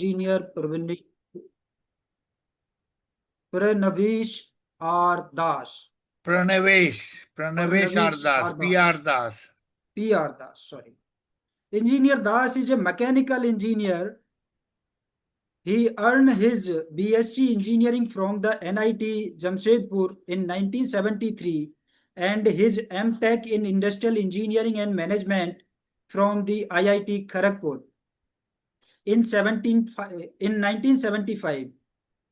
engineer Pranavish R. Das. Pranavesh Pranavish Ardas, R. PR Das. Das. P.R. Das, sorry. Engineer Das is a mechanical engineer. He earned his BSc engineering from the NIT Jamshedpur in 1973 and his M.Tech in industrial engineering and management from the IIT Kharagpur. In 1975,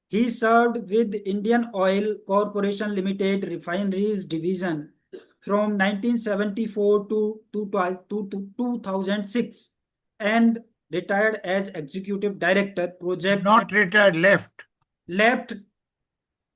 he served with Indian Oil Corporation Limited Refineries Division from 1974 to 2006 and retired as Executive Director Project Not retired, left. left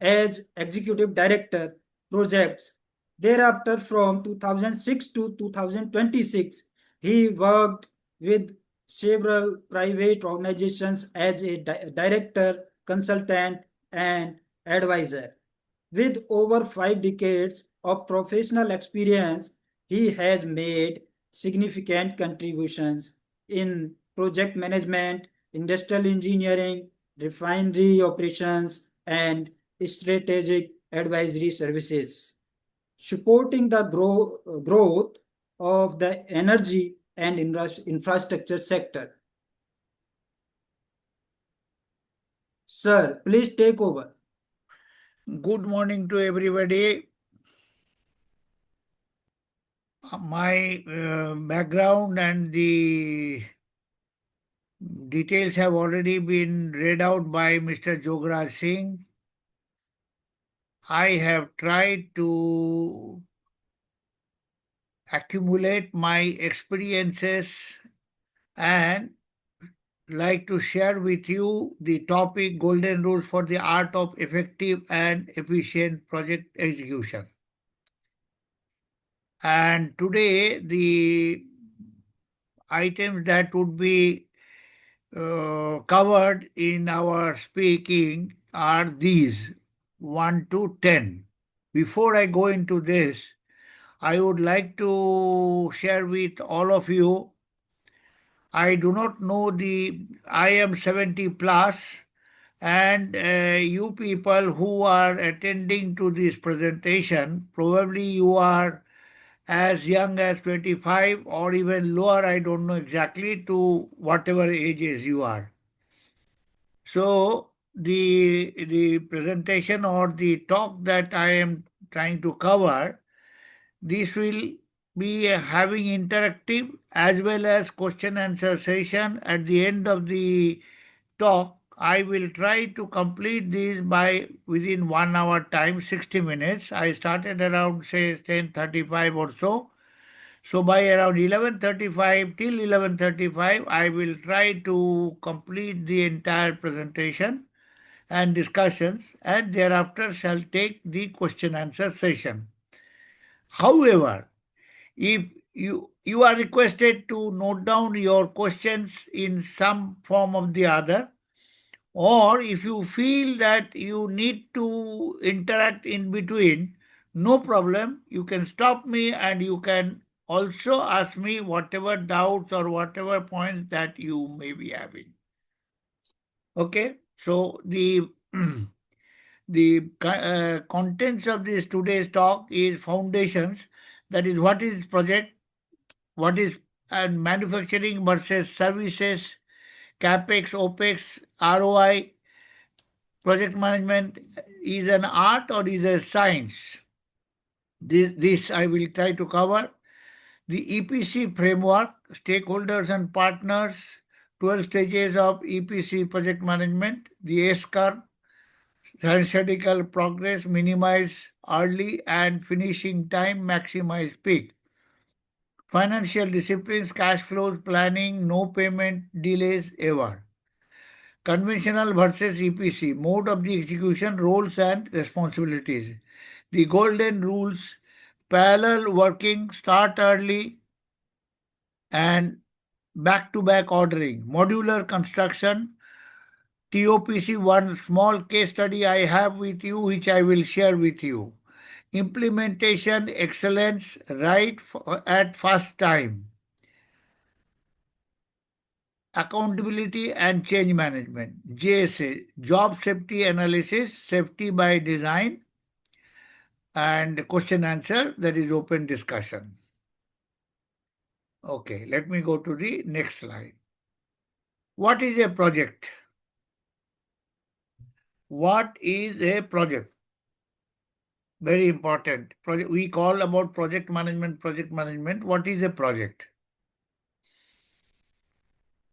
as Executive Director Projects. Thereafter, from 2006 to 2026, he worked with several private organizations as a director, consultant, and advisor. With over 5 decades of professional experience, he has made significant contributions in project management, industrial engineering, refinery operations, and strategic advisory services, supporting the growth of the energy and infrastructure sector. Sir, please take over. Good morning to everybody. My background and the details have already been read out by Mr. Jograj Singh. I have tried to accumulate my experiences and like to share with you the topic Golden Rules for the Art of Effective and Efficient Project Execution. And today, the items that would be covered in our speaking are these 1 to 10. Before I go into this, I would like to share with all of you. I do not know I am 70 plus, and you people who are attending to this presentation, probably you are as young as 25 or even lower, I don't know exactly, to whatever ages you are. So the presentation or the talk that I am trying to cover, this will be having interactive as well as question answer session at the end of the talk. I will try to complete this by within 1 hour time, 60 minutes. I started around say 10:35 or so. So by around 11:35 till 11:35, I will try to complete the entire presentation and discussions, and thereafter shall take the question answer session. However, if you are requested to note down your questions in some form of the other, or if you feel that you need to interact in between, no problem. You can stop me and you can also ask me whatever doubts or whatever points that you may be having. Okay, so the contents of this today's talk is foundations. That is, what is project, what is and manufacturing versus services, capex, opex, ROI. Project management is an art or is a science. This I will try to cover. The EPC framework, stakeholders and partners, 12 stages of EPC project management, the S curve, statistical progress, minimize early and finishing time, maximize peak. Financial disciplines, cash flows, planning, no payment delays ever. Conventional versus EPC, mode of the execution, roles and responsibilities. The golden rules, parallel working, start early and back to back ordering. Modular construction, TOPC, one small case study I have with you, which I will share with you. Implementation excellence, right at first time. accountability and change management. JSA, job safety analysis, safety by design, and question answer, that is open discussion. Okay, let me go to the next slide. What is a project? What is a project? Very important. Project, we call about project management, project management. What is a project?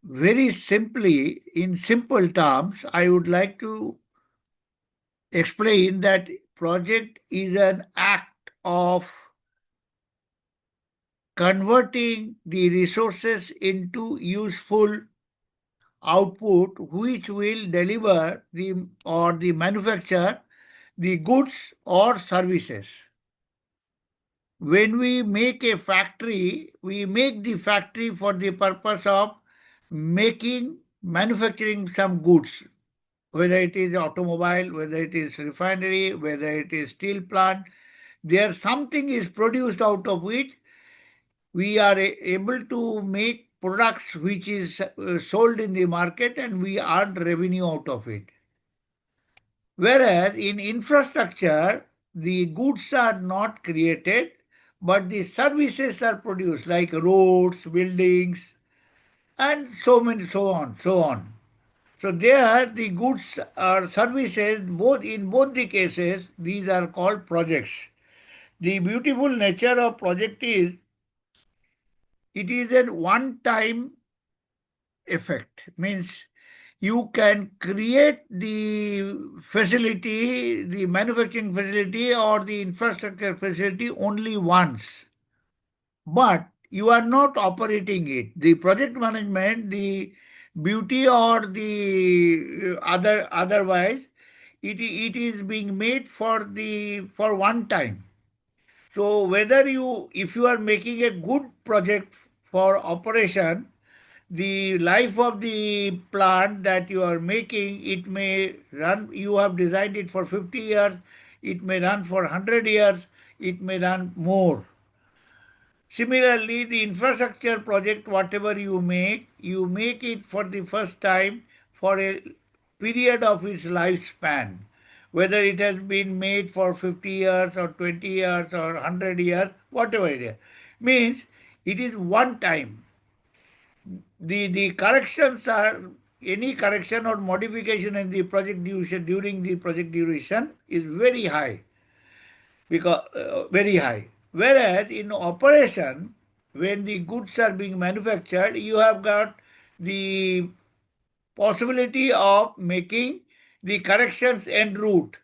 Very simply, in simple terms, I would like to explain that project is an act of converting the resources into useful output which will deliver the manufacture the goods or services. When we make a factory, we make the factory for the purpose of manufacturing some goods, whether it is automobile, whether it is refinery, whether it is steel plant. There something is produced out of which we are able to make products which is sold in the market and we earn revenue out of it. Whereas in infrastructure, the goods are not created, but the services are produced like roads, buildings, and so many, so on, so on. So there, the goods or services, both in both the cases, these are called projects. The beautiful nature of project is it is a one-time effect. Means you can create the facility, the manufacturing facility or the infrastructure facility only once, but you are not operating it. The project management, the beauty or the otherwise, it is being made for one time. So whether if you are making a good project for operation, the life of the plant that you are making, it may run, you have designed it for 50 years, it may run for 100 years, it may run more. Similarly, the infrastructure project, whatever you make it for the first time for a period of its lifespan. Whether it has been made for 50 years or 20 years or 100 years, whatever it is. Means it is one time. The corrections are any correction or modification in the project duration during the project duration is very high, because very high. Whereas in operation, when the goods are being manufactured, you have got the possibility of making the corrections en route.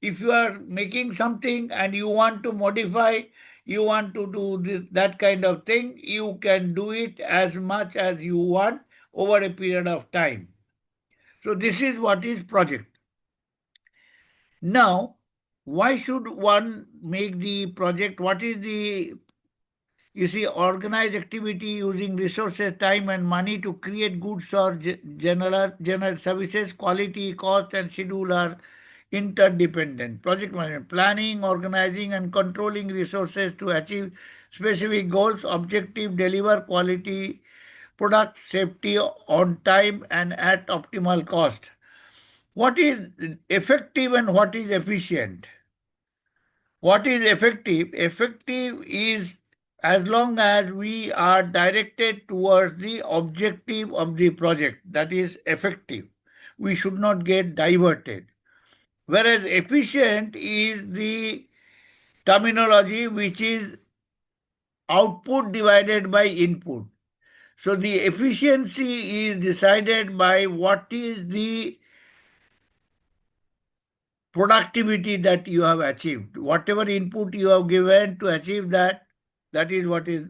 If you are making something and you want to modify, you want to do that kind of thing, you can do it as much as you want over a period of time. So this is what is project. Now, why should one make the project? What is the, you see, organized activity using resources, time, and money to create goods or general services? Quality, cost, and schedule are interdependent. Project management, planning, organizing, and controlling resources to achieve specific goals, objective, deliver quality product, safety on time and at optimal cost. What is effective and what is efficient? What is effective? Effective is as long as we are directed towards the objective of the project, that is effective. We should not get diverted. Whereas efficient is the terminology which is output divided by input. So the efficiency is decided by what is the productivity that you have achieved. Whatever input you have given to achieve that, that is what is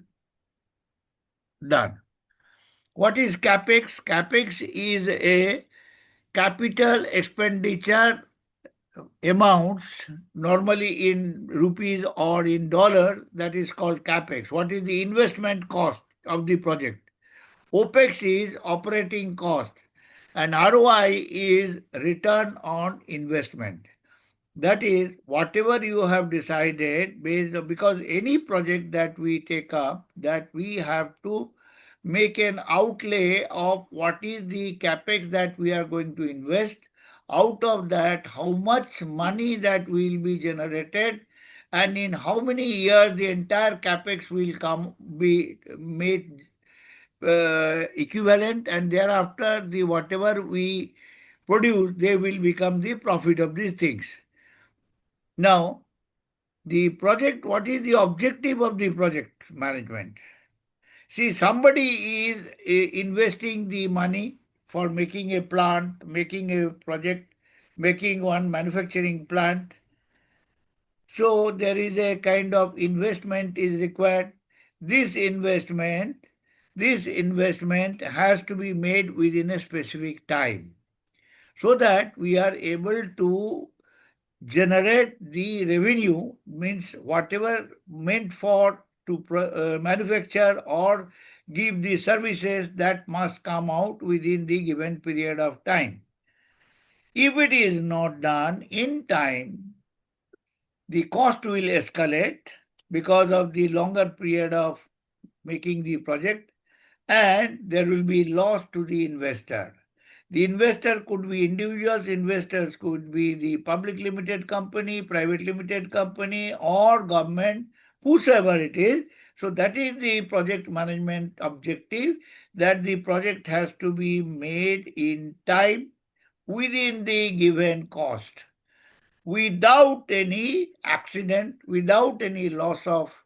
done. What is capex? Capex is a capital expenditure amounts, normally in rupees or in dollars, that is called capex. What is the investment cost of the project? OPEX is operating cost and ROI is return on investment. That is whatever you have decided based on, because any project that we take up, that we have to make an outlay of what is the capex that we are going to invest. Out of that, how much money that will be generated, and in how many years the entire capex will come be made equivalent, and thereafter the whatever we produce, they will become the profit of these things. Now, the project, what is the objective of the project management? See, somebody is investing the money for making a plant, making a project, making one manufacturing plant. So there is a kind of investment is required. This investment, this investment has to be made within a specific time so that we are able to generate the revenue, means whatever meant for to manufacture or give the services, that must come out within the given period of time. If it is not done in time, the cost will escalate because of the longer period of making the project, and there will be loss to the investor. The investor could be individuals, investors could be the public limited company, private limited company, or government, whosoever it is. So that is the project management objective, that the project has to be made in time within the given cost, without any accident, without any loss of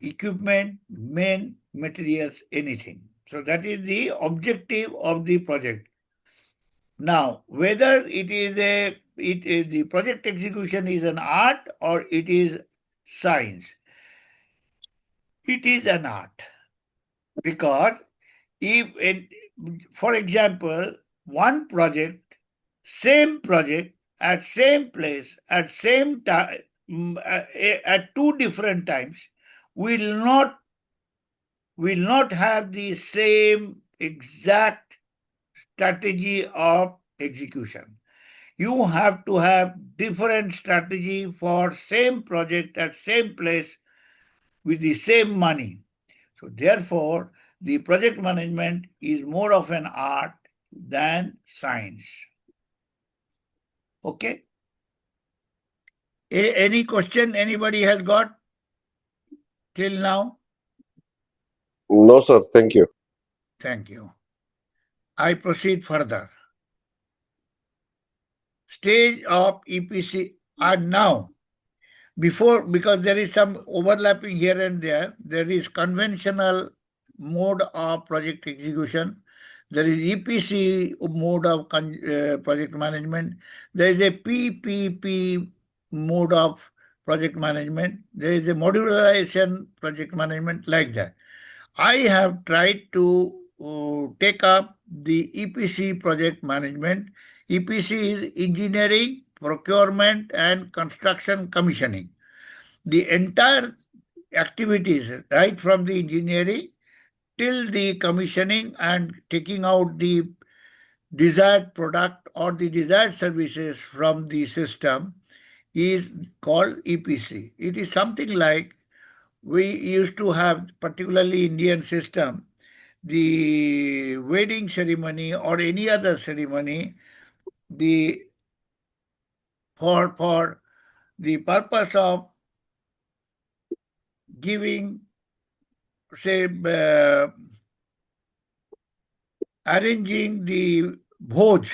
equipment, men, materials, anything. So that is the objective of the project. Now, whether it is the project execution is an art or it is science, it is an art, because if it, for example, one project, same project at same place at same time, at two different times, will not have the same exact strategy of execution. You have to have different strategy for same project at same place with the same money. So therefore, the project management is more of an art than science. Okay? Any question anybody has got till now? No, sir. Thank you. Thank you. I proceed further. Stage of EPC are now. Before, because there is some overlapping here and there is conventional mode of project execution, there is EPC mode of project management, there is a PPP mode of project management, there is a modularization project management, like that. I have tried to take up the EPC project management. EPC is engineering, procurement, and construction commissioning. The entire activities, right from the engineering till the commissioning and taking out the desired product or the desired services from the system, is called EPC. It is something like we used to have, particularly Indian system, the wedding ceremony or any other ceremony, the for the purpose of giving, say, arranging the bhoj,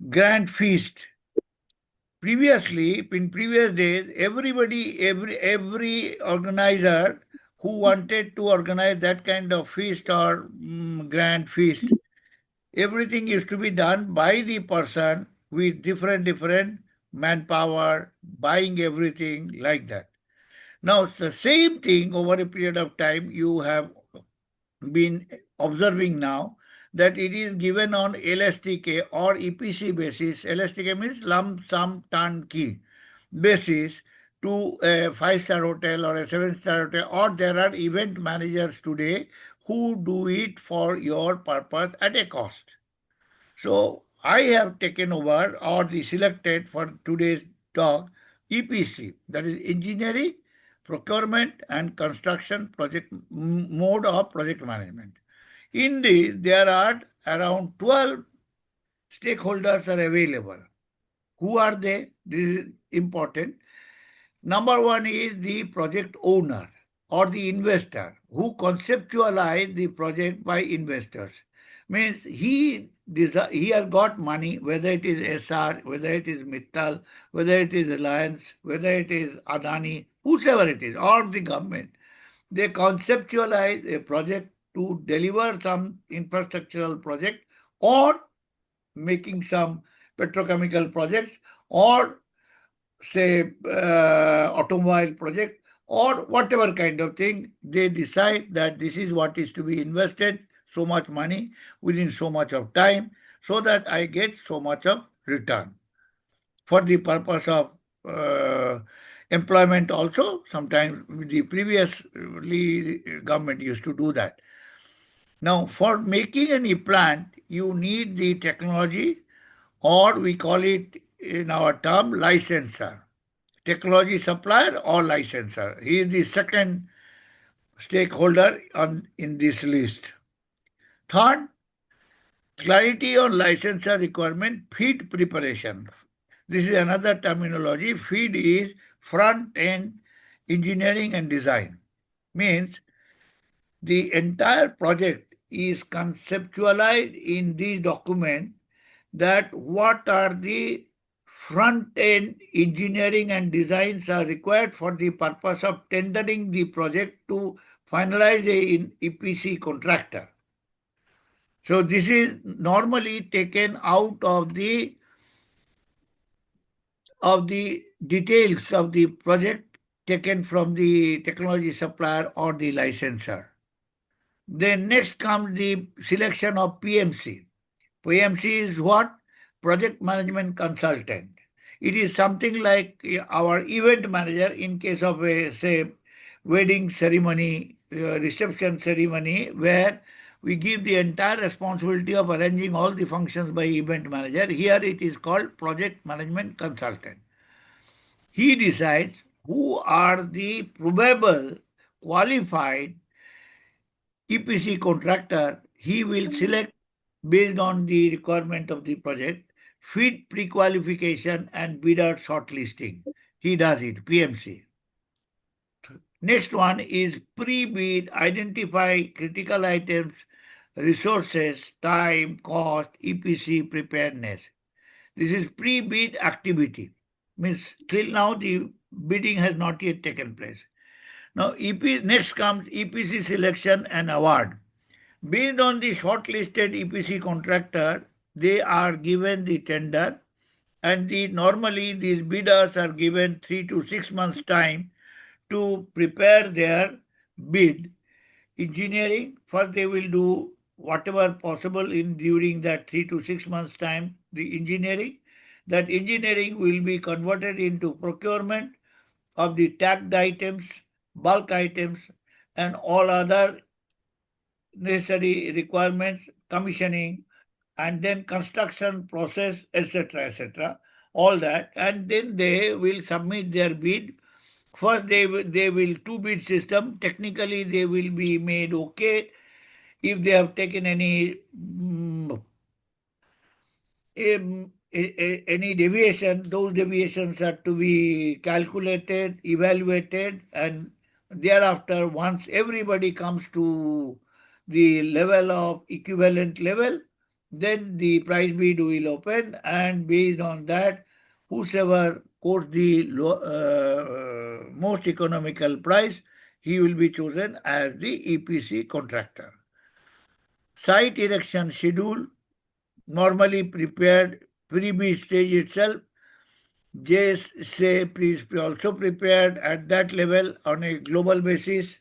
grand feast. Previously, in previous days, every organizer who wanted to organize that kind of feast or grand feast, everything used to be done by the person with different manpower, buying everything, like that. Now, the same thing over a period of time you have been observing now, that it is given on LSTK or EPC basis. LSTK means lump sum turnkey basis to a five-star hotel or a seven-star hotel, or there are event managers today who do it for your purpose at a cost. So I have taken over or the selected for today's talk EPC, that is engineering, procurement and construction project mode of project management. In this, there are around 12 stakeholders are available. Who are they? This is important. Number one is the project owner or the investor who conceptualize the project by investors. Means he has got money, whether it is SR, whether it is Mittal, whether it is Reliance, whether it is Adani, whosoever it is, or the government. They conceptualize a project to deliver some infrastructural project or making some petrochemical projects or say automobile project or whatever kind of thing. They decide that this is what is to be invested, so much money within so much of time, so that I get so much of return for the purpose of employment also. Sometimes the previously government used to do that. Now, for making any plant, you need the technology, or we call it in our term licensor, technology supplier or licensor. He is the second stakeholder in this list. Third, clarity on licensor requirement, feed preparation. This is another terminology. Feed is front end engineering and design. Means the entire project is conceptualized in this document, that what are the front end engineering and designs are required for the purpose of tendering the project to finalize a EPC contractor. So this is normally taken out of the details of the project, taken from the technology supplier or the licensor. Then next comes the selection of PMC. PMC is what? Project Management Consultant. It is something like our event manager in case of a, say, wedding ceremony, reception ceremony, where we give the entire responsibility of arranging all the functions by event manager. Here it is called Project Management Consultant. He decides who are the probable qualified EPC contractor. He will select based on the requirement of the project, feed pre-qualification and bidder shortlisting. He does it, PMC. Next one is pre-bid, identify critical items, resources, time, cost, EPC preparedness. This is pre-bid activity. Means till now the bidding has not yet taken place. Now next comes EPC selection and award. Based on the shortlisted EPC contractor, they are given the tender, and normally these bidders are given 3 to 6 months time to prepare their bid. Engineering, first they will do whatever possible in during that 3 to 6 months time, the engineering. That engineering will be converted into procurement of the tagged items, bulk items, and all other necessary requirements, commissioning, and then construction process, etc., etc., all that, and then they will submit their bid. First, they will two bid system. Technically, they will be made okay if they have taken any any deviation. Those deviations are to be calculated, evaluated, and thereafter, once everybody comes to the level of equivalent level, then the price bid will open, and based on that, whosoever quotes the most economical price, he will be chosen as the EPC contractor. Site erection schedule, normally prepared pre-bid stage itself. JSA is also prepared at that level on a global basis.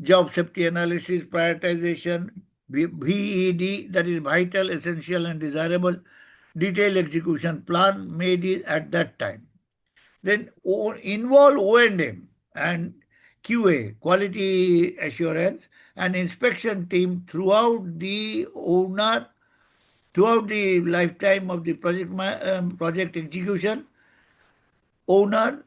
Job safety analysis, prioritization, VED, that is vital, essential and desirable. Detailed execution plan made at that time. Then involve O&M and QA, quality assurance, and inspection team throughout the lifetime of the project execution. Owner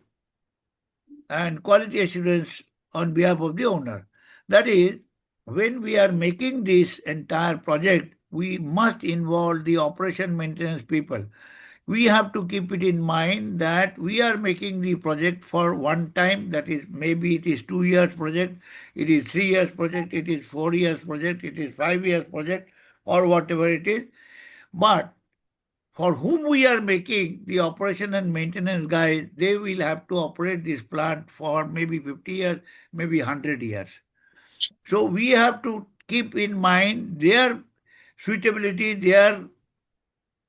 and quality assurance on behalf of the owner. That is, when we are making this entire project, we must involve the operation maintenance people. We have to keep it in mind that we are making the project for one time, that is, maybe it is 2 years project, it is 3 years project, it is 4 years project, it is 5 years project, or whatever it is. But for whom we are making the operation and maintenance guys, they will have to operate this plant for maybe 50 years, maybe 100 years. So we have to keep in mind their suitability, their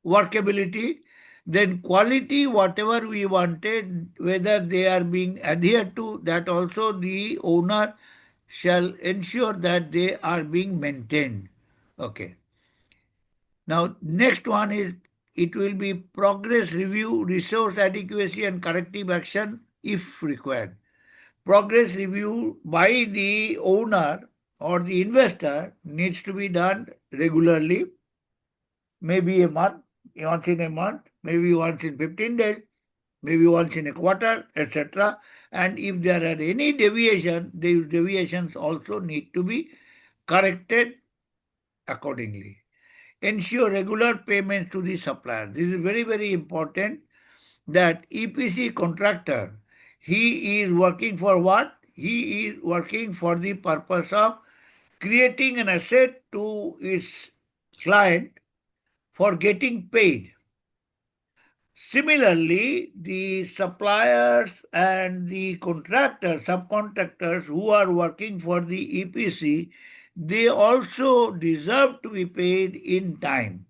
workability, then quality, whatever we wanted, whether they are being adhered to, that also the owner shall ensure that they are being maintained. Okay. Now, next one is it will be progress review, resource adequacy, and corrective action if required. Progress review by the owner or the investor needs to be done regularly, maybe a month, once in a month, maybe once in 15 days, maybe once in a quarter, etc. And if there are any deviation, these deviations also need to be corrected accordingly. Ensure regular payments to the supplier. This is very, very important that EPC contractor, he is working for what? He is working for the purpose of creating an asset to its client for getting paid. Similarly, the suppliers and the contractors, subcontractors who are working for the EPC, they also deserve to be paid in time.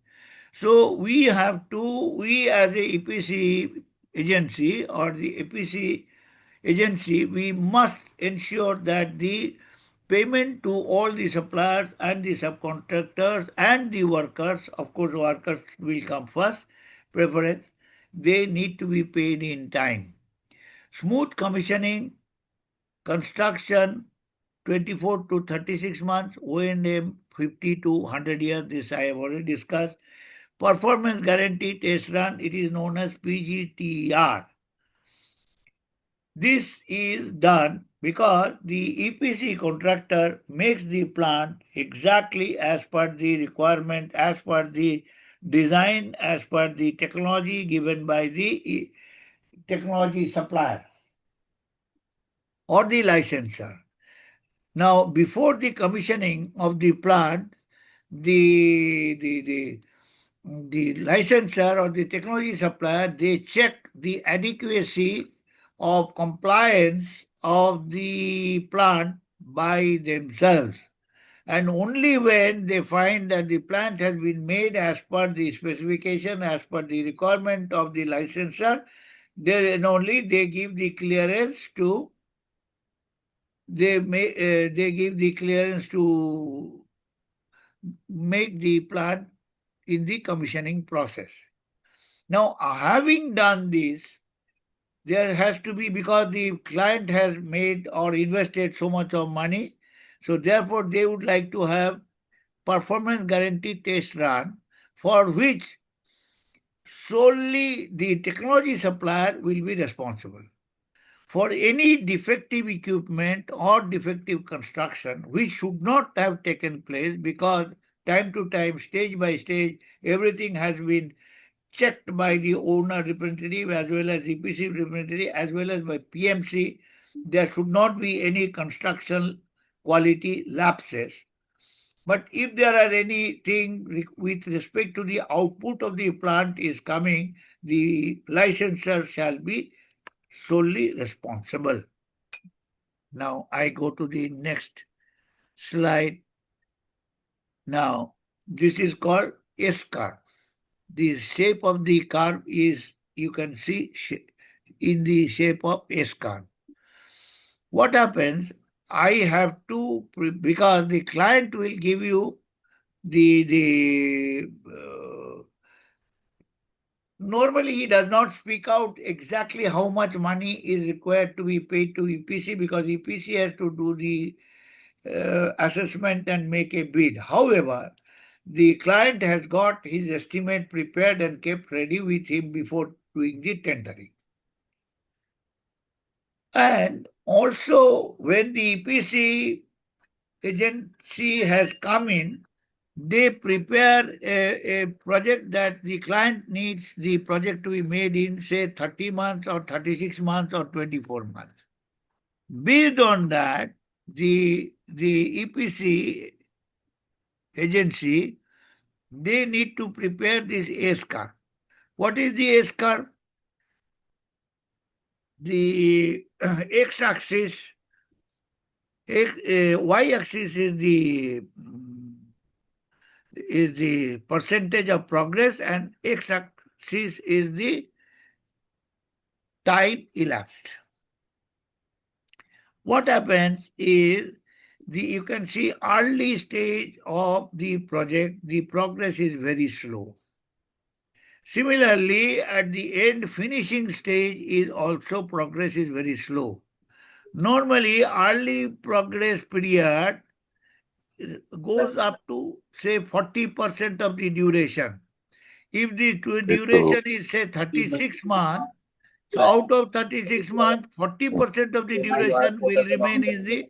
So we as a EPC agency or the EPC agency, we must ensure that the payment to all the suppliers and the subcontractors and the workers, of course, workers will come first, preference, they need to be paid in time. Smooth commissioning, construction, 24 to 36 months, O&M 50 to 100 years, this I have already discussed. Performance guarantee test run, it is known as PGTR. This is done because the EPC contractor makes the plant exactly as per the requirement, as per the design, as per the technology given by the technology supplier or the licensor. Now, before the commissioning of the plant, the licensor or the technology supplier, they check the adequacy of compliance of the plant by themselves. And only when they find that the plant has been made as per the specification, as per the requirement of the licensor, then only they give the clearance to they give the clearance to make the plant in the commissioning process. Now, having done this, there has to be, because the client has made or invested so much of money, so therefore they would like to have performance guarantee test run, for which solely the technology supplier will be responsible. For any defective equipment or defective construction which should not have taken place, because time to time, stage by stage, everything has been checked by the owner representative as well as EPC representative as well as by PMC. There should not be any construction quality lapses. But if there are anything with respect to the output of the plant is coming, the licensor shall be solely responsible. Now I go to the next slide. Now this is called S curve. The shape of the curve is, you can see, in the shape of S curve. What happens? I have to, because the client will give you the normally he does not speak out exactly how much money is required to be paid to EPC, because EPC has to do the assessment and make a bid. However, the client has got his estimate prepared and kept ready with him before doing the tendering. And also, when the EPC agency has come in, they prepare a project that the client needs the project to be made in, say, 30 months or 36 months or 24 months. Based on that, the EPC agency, they need to prepare this ACE curve. What is the ACE curve? The x-axis, y-axis is the percentage of progress, and x-axis is the time elapsed. What happens is you can see early stage of the project, the progress is very slow. Similarly, at the end, finishing stage is also progress is very slow. Normally, early progress period goes up to say 40% of the duration. If the duration is say 36 months, so out of 36 months, 40% of the duration will remain in the.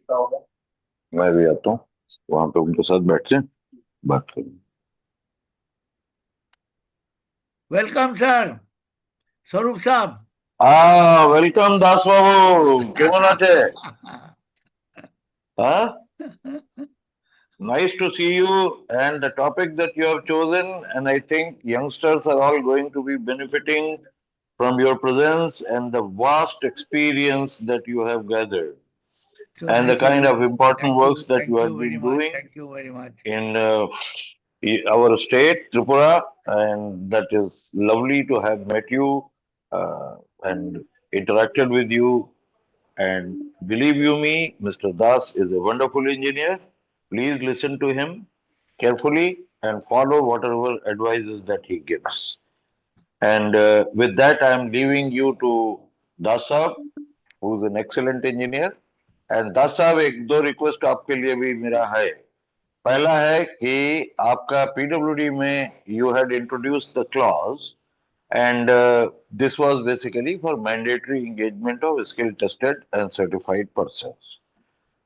मैं भी आता हूँ वहां पे उनके साथ बैठ के बात करें Welcome, sir. Swarup Saab. Welcome Das babu কেমন আছে Nice to see you and the topic that you have chosen, and I think youngsters are all going to be benefiting from your presence and the vast experience that you have gathered So and the nice of kind you. of important works that Thank you you have very been much. doing Thank you very much. in our state, Tripura, and that is lovely to have met you and interacted with you. And believe you me, Mr. Das is a wonderful engineer. Please listen to him carefully and follow whatever advices that he gives. And with that, I am leaving you to Das Saab, who is an excellent engineer. And Das Saab, एक दो request आपके लिए भी मेरा है. पहला है कि आपका पीडब्ल्यूडी में you had introduced the clause and this was basically for mandatory engagement of skill tested and certified persons.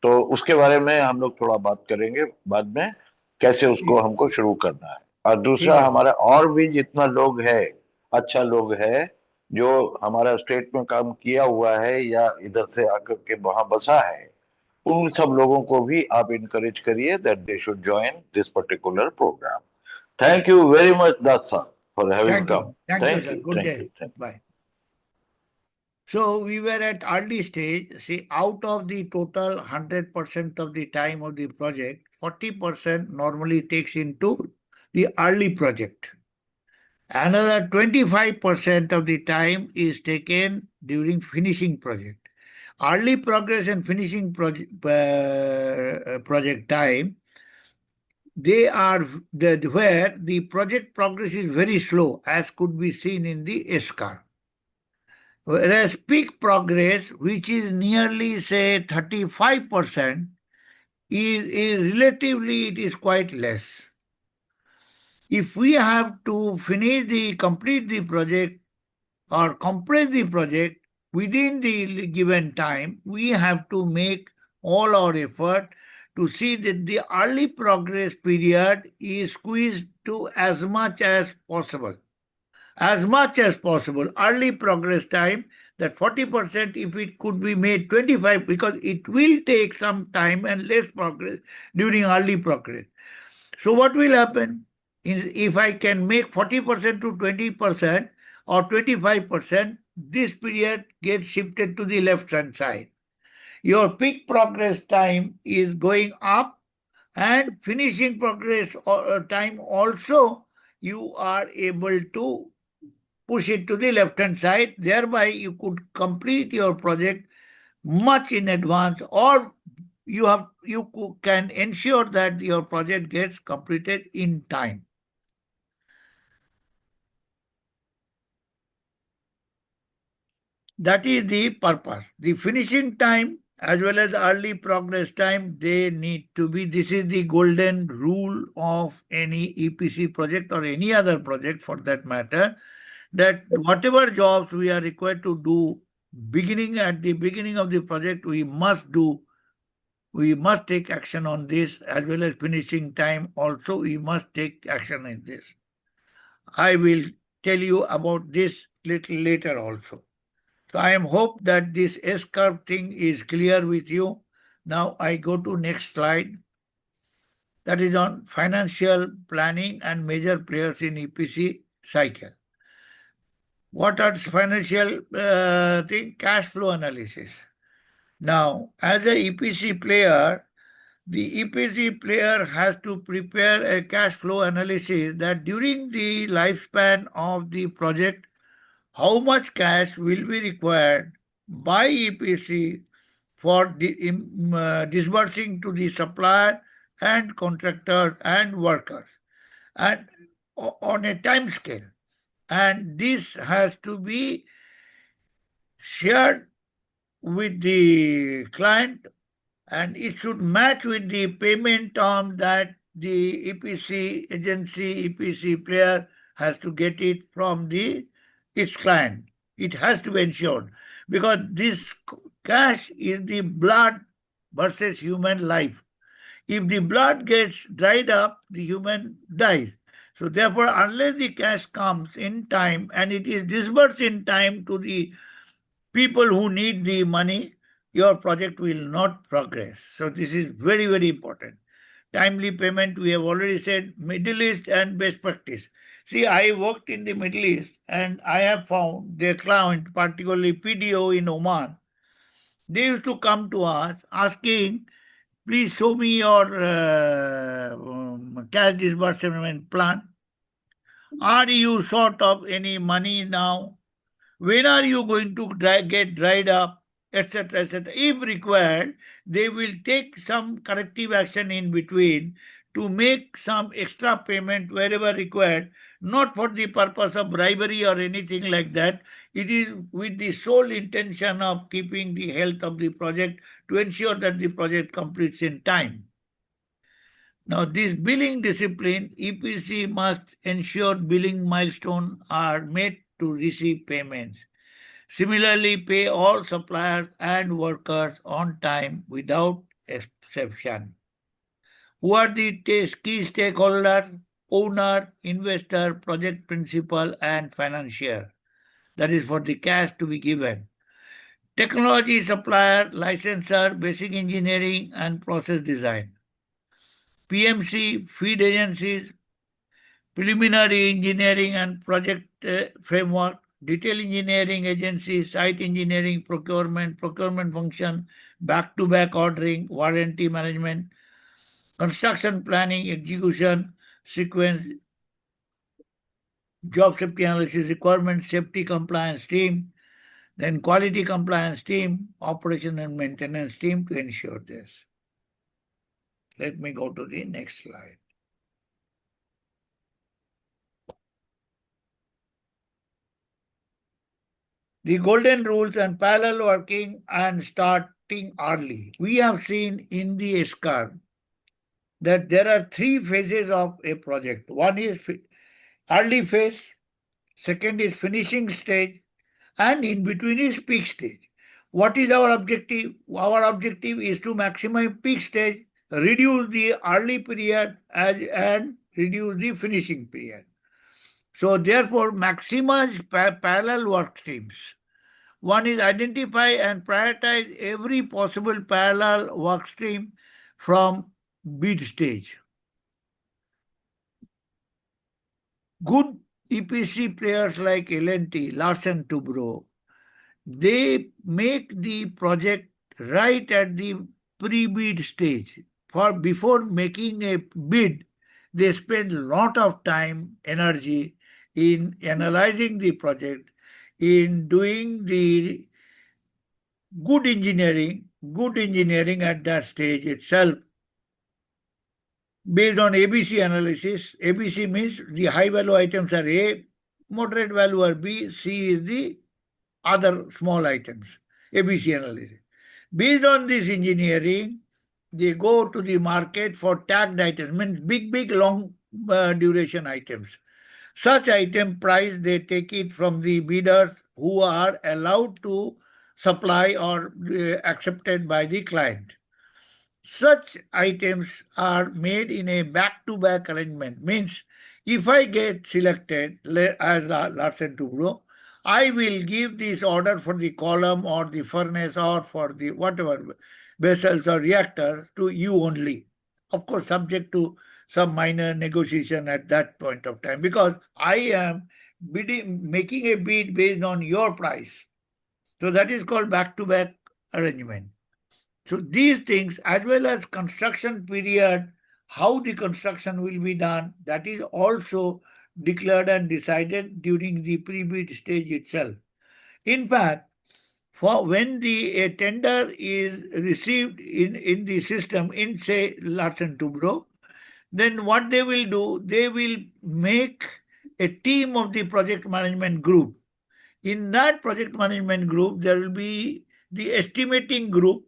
तो उसके बारे में हम लोग थोड़ा बात करेंगे बाद में कैसे उसको हमको शुरू करना है और दूसरा हमारा और भी जितना लोग है अच्छा लोग है जो हमारा स्टेट में काम किया हुआ है या इधर से आकर के वहां बसा है उन सब लोगों को भी आप इनकरेज करिए that they should join this particular program thank you very much Das sir for having come Thank you, sir. Good day. Bye. So we were at early stage. See, out of the total 100% of the time of the project, 40% normally takes into the early project. Another 25% of the time is taken during finishing project. Early progress and finishing project time, they are where the project progress is very slow, as could be seen in the S-curve. Whereas peak progress, which is nearly say 35%, is relatively it is quite less. If we have to complete the project or compress the project within the given time, we have to make all our effort to see that the early progress period is squeezed to as much as possible. As much as possible, early progress time, that 40%, if it could be made 25, because it will take some time and less progress during early progress. So what will happen if I can make 40% to 20% or 25%, this period gets shifted to the left-hand side. Your peak progress time is going up and finishing progress time also you are able to push it to the left-hand side. Thereby, you could complete your project much in advance, or you can ensure that your project gets completed in time. That is the purpose. The finishing time as well as early progress time, they need to be, this is the golden rule of any EPC project or any other project for that matter, that whatever jobs we are required to do at the beginning of the project, we must take action on this, as well as finishing time also, we must take action in this. I will tell you about this little later also. So I am hope that this S-curve thing is clear with you. Now I go to next slide. That is on financial planning and major players in EPC cycle. What are financial thing? Cash flow analysis. Now, as a EPC player, the EPC player has to prepare a cash flow analysis that during the lifespan of the project, how much cash will be required by EPC for disbursing to the supplier and contractors and workers, and on a time scale. And this has to be shared with the client, and it should match with the payment term that the EPC agency, EPC player has to get it from its client. It has to be ensured, because this cash is the blood versus human life. If the blood gets dried up, the human dies. So therefore, unless the cash comes in time and it is disbursed in time to the people who need the money, your project will not progress. So this is very, very important. Timely payment, we have already said, Middle East and best practice. See, I worked in the Middle East and I have found their client, particularly PDO in Oman, they used to come to us asking, please show me your cash disbursement plan. Are you short of any money now? When are you going to get dried up, etc., etc.? If required, they will take some corrective action in between to make some extra payment wherever required, not for the purpose of bribery or anything like that. It is with the sole intention of keeping the health of the project, to ensure that the project completes in time. Now, this billing discipline, EPC must ensure billing milestones are met to receive payments. Similarly, pay all suppliers and workers on time without exception. Who are the key stakeholders? Owner, investor, project principal, and financier. That is for the cash to be given. Technology supplier, licensor, basic engineering, and process design. PMC, feed agencies, preliminary engineering and project framework, detail engineering agency, site engineering, procurement function, back-to-back ordering, warranty management, construction planning, execution, sequence, job safety analysis, requirement safety compliance team, then quality compliance team, operation and maintenance team to ensure this. Let me go to the next slide. The golden rules and parallel working and starting early. We have seen in the S-curve that there are three phases of a project. One is early phase, second is finishing stage, and in between is peak stage. What is our objective? Our objective is to maximize peak stage, reduce the early period, and reduce the finishing period. So therefore, maximize parallel work streams. One is identify and prioritize every possible parallel work stream from bid stage. Good EPC players like L&T, Larsen Toubro, they make the project right at the pre-bid stage. For before making a bid, they spend a lot of time, energy in analyzing the project, in doing the good engineering at that stage itself, based on ABC analysis. ABC means the high value items are A, moderate value are B, C is the other small items, ABC analysis. Based on this engineering, they go to the market for tagged items, means big, long duration items. Such item price, they take it from the bidders who are allowed to supply or accepted by the client. Such items are made in a back-to-back arrangement. Means, if I get selected as Larsen Tubro, I will give this order for the column or the furnace or for the whatever vessels or reactors to you only. Of course, subject to some minor negotiation at that point of time, because I am making a bid based on your price. So that is called back-to-back arrangement. So these things, as well as construction period, how the construction will be done, that is also declared and decided during the pre-bid stage itself. In fact, for when the a tender is received in the system in say Larsen Tubro, then what they will do, they will make a team of the project management group. In that project management group, there will be the estimating group,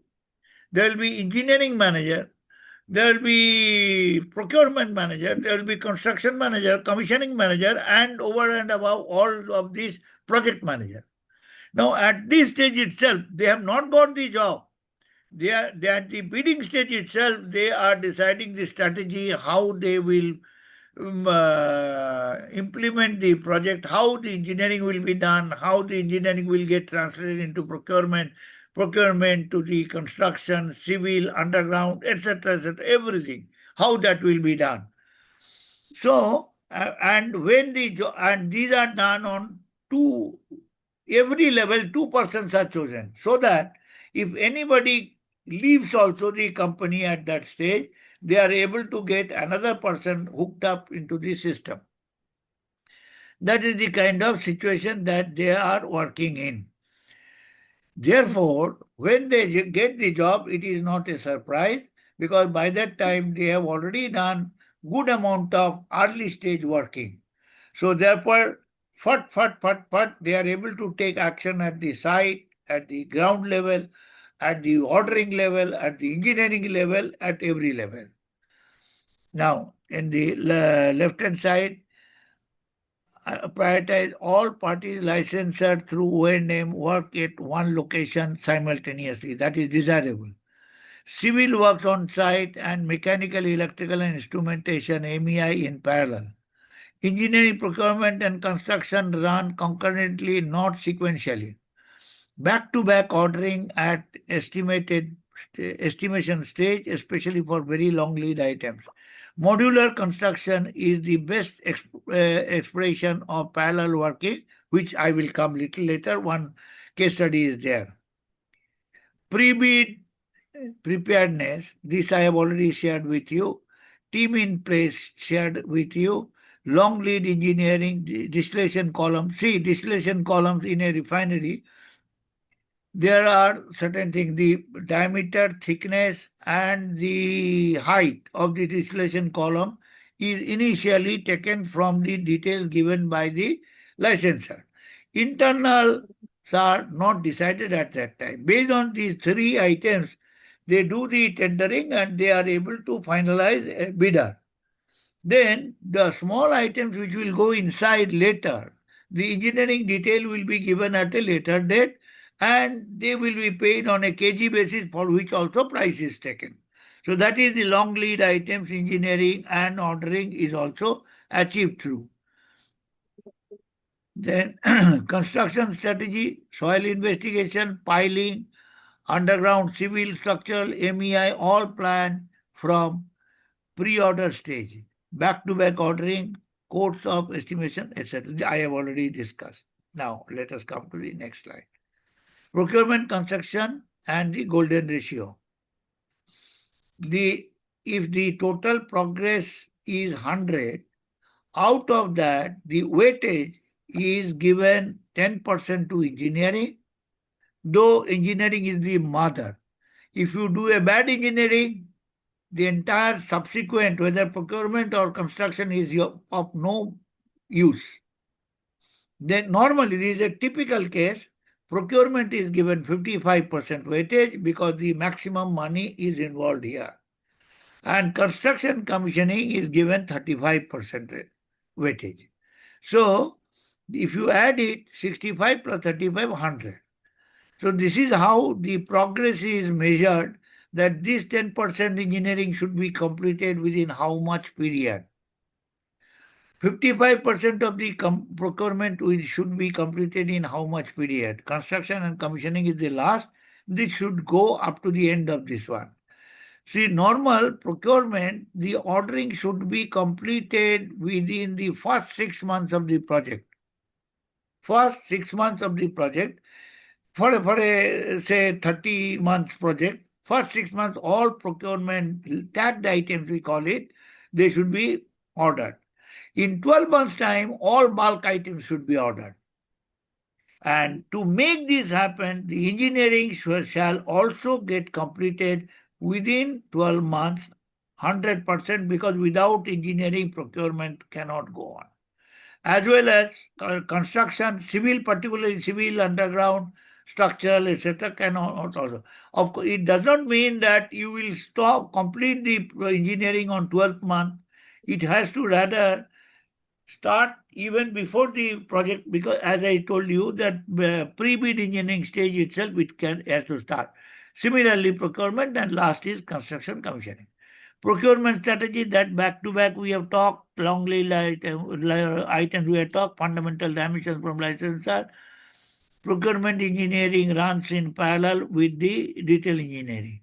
there will be engineering manager, there will be procurement manager, there will be construction manager, commissioning manager, and over and above all of these project manager. Now, at this stage itself, they have not got the job. They are at the bidding stage itself. They are deciding the strategy, how they will implement the project, how the engineering will be done, how the engineering will get translated into procurement to the construction, civil, underground, etc., everything, how that will be done. So, and when and these are done on every level, two persons are chosen, so that if anybody leaves also the company at that stage, they are able to get another person hooked up into the system. That is the kind of situation that they are working in. Therefore, when they get the job, it is not a surprise, because by that time they have already done good amount of early stage working. So therefore, they are able to take action at the site, at the ground level, at the ordering level, at the engineering level, at every level. Now, in the left-hand side, prioritize all parties licensed through O&M work at one location simultaneously. That is desirable. Civil works on site and mechanical, electrical and instrumentation MEI in parallel. Engineering, procurement and construction run concurrently, not sequentially. Back-to-back ordering at estimation stage, especially for very long lead items. Modular construction is the best expression of parallel working, which I will come little later. One case study is there. Pre-bid preparedness, this I have already shared with you. Team in place, shared with you. Long lead engineering, distillation columns. See, distillation columns in a refinery, there are certain things, the diameter, thickness, and the height of the distillation column is initially taken from the details given by the licensor. Internals are not decided at that time. Based on these three items, they do the tendering and they are able to finalize a bidder. Then the small items which will go inside later, the engineering detail will be given at a later date, and they will be paid on a kg basis, for which also price is taken. So that is the long lead items engineering and ordering is also achieved through. Then construction strategy, soil investigation, piling, underground civil, structural, MEI, all planned from pre-order stage. Back-to-back ordering, codes of estimation, etc. I have already discussed. Now let us come to the next slide. Procurement, construction, and the golden ratio. If the total progress is 100, out of that, the weightage is given 10% to engineering, though engineering is the mother. If you do a bad engineering, the entire subsequent, whether procurement or construction, is of no use. Then normally, this is a typical case. Procurement is given 55% weightage because the maximum money is involved here. And construction commissioning is given 35% weightage. So, if you add it, 65 plus 35, 100. So this is how the progress is measured, that this 10% engineering should be completed within how much period. 55% of the procurement should be completed in how much period. Construction and commissioning is the last. This should go up to the end of this one. See, normal procurement, the ordering should be completed within the first 6 months of the project. First 6 months of the project, for a say 30 months project, first 6 months, all procurement tagged items, we call it, they should be ordered. In 12 months' time, all bulk items should be ordered. And to make this happen, the engineering shall also get completed within 12 months, 100%, because without engineering, procurement cannot go on. As well as construction, civil, particularly civil, underground, structural, etc., cannot also. Of course, it does not mean that you will complete the engineering on 12th month. It has to rather start even before the project, because as I told you that pre-bid engineering stage itself has to start. Similarly, procurement, and last is construction commissioning. Procurement strategy, that back to back we have talked, long lead items we have talked, fundamental dimensions from licensor. Procurement engineering runs in parallel with the detail engineering.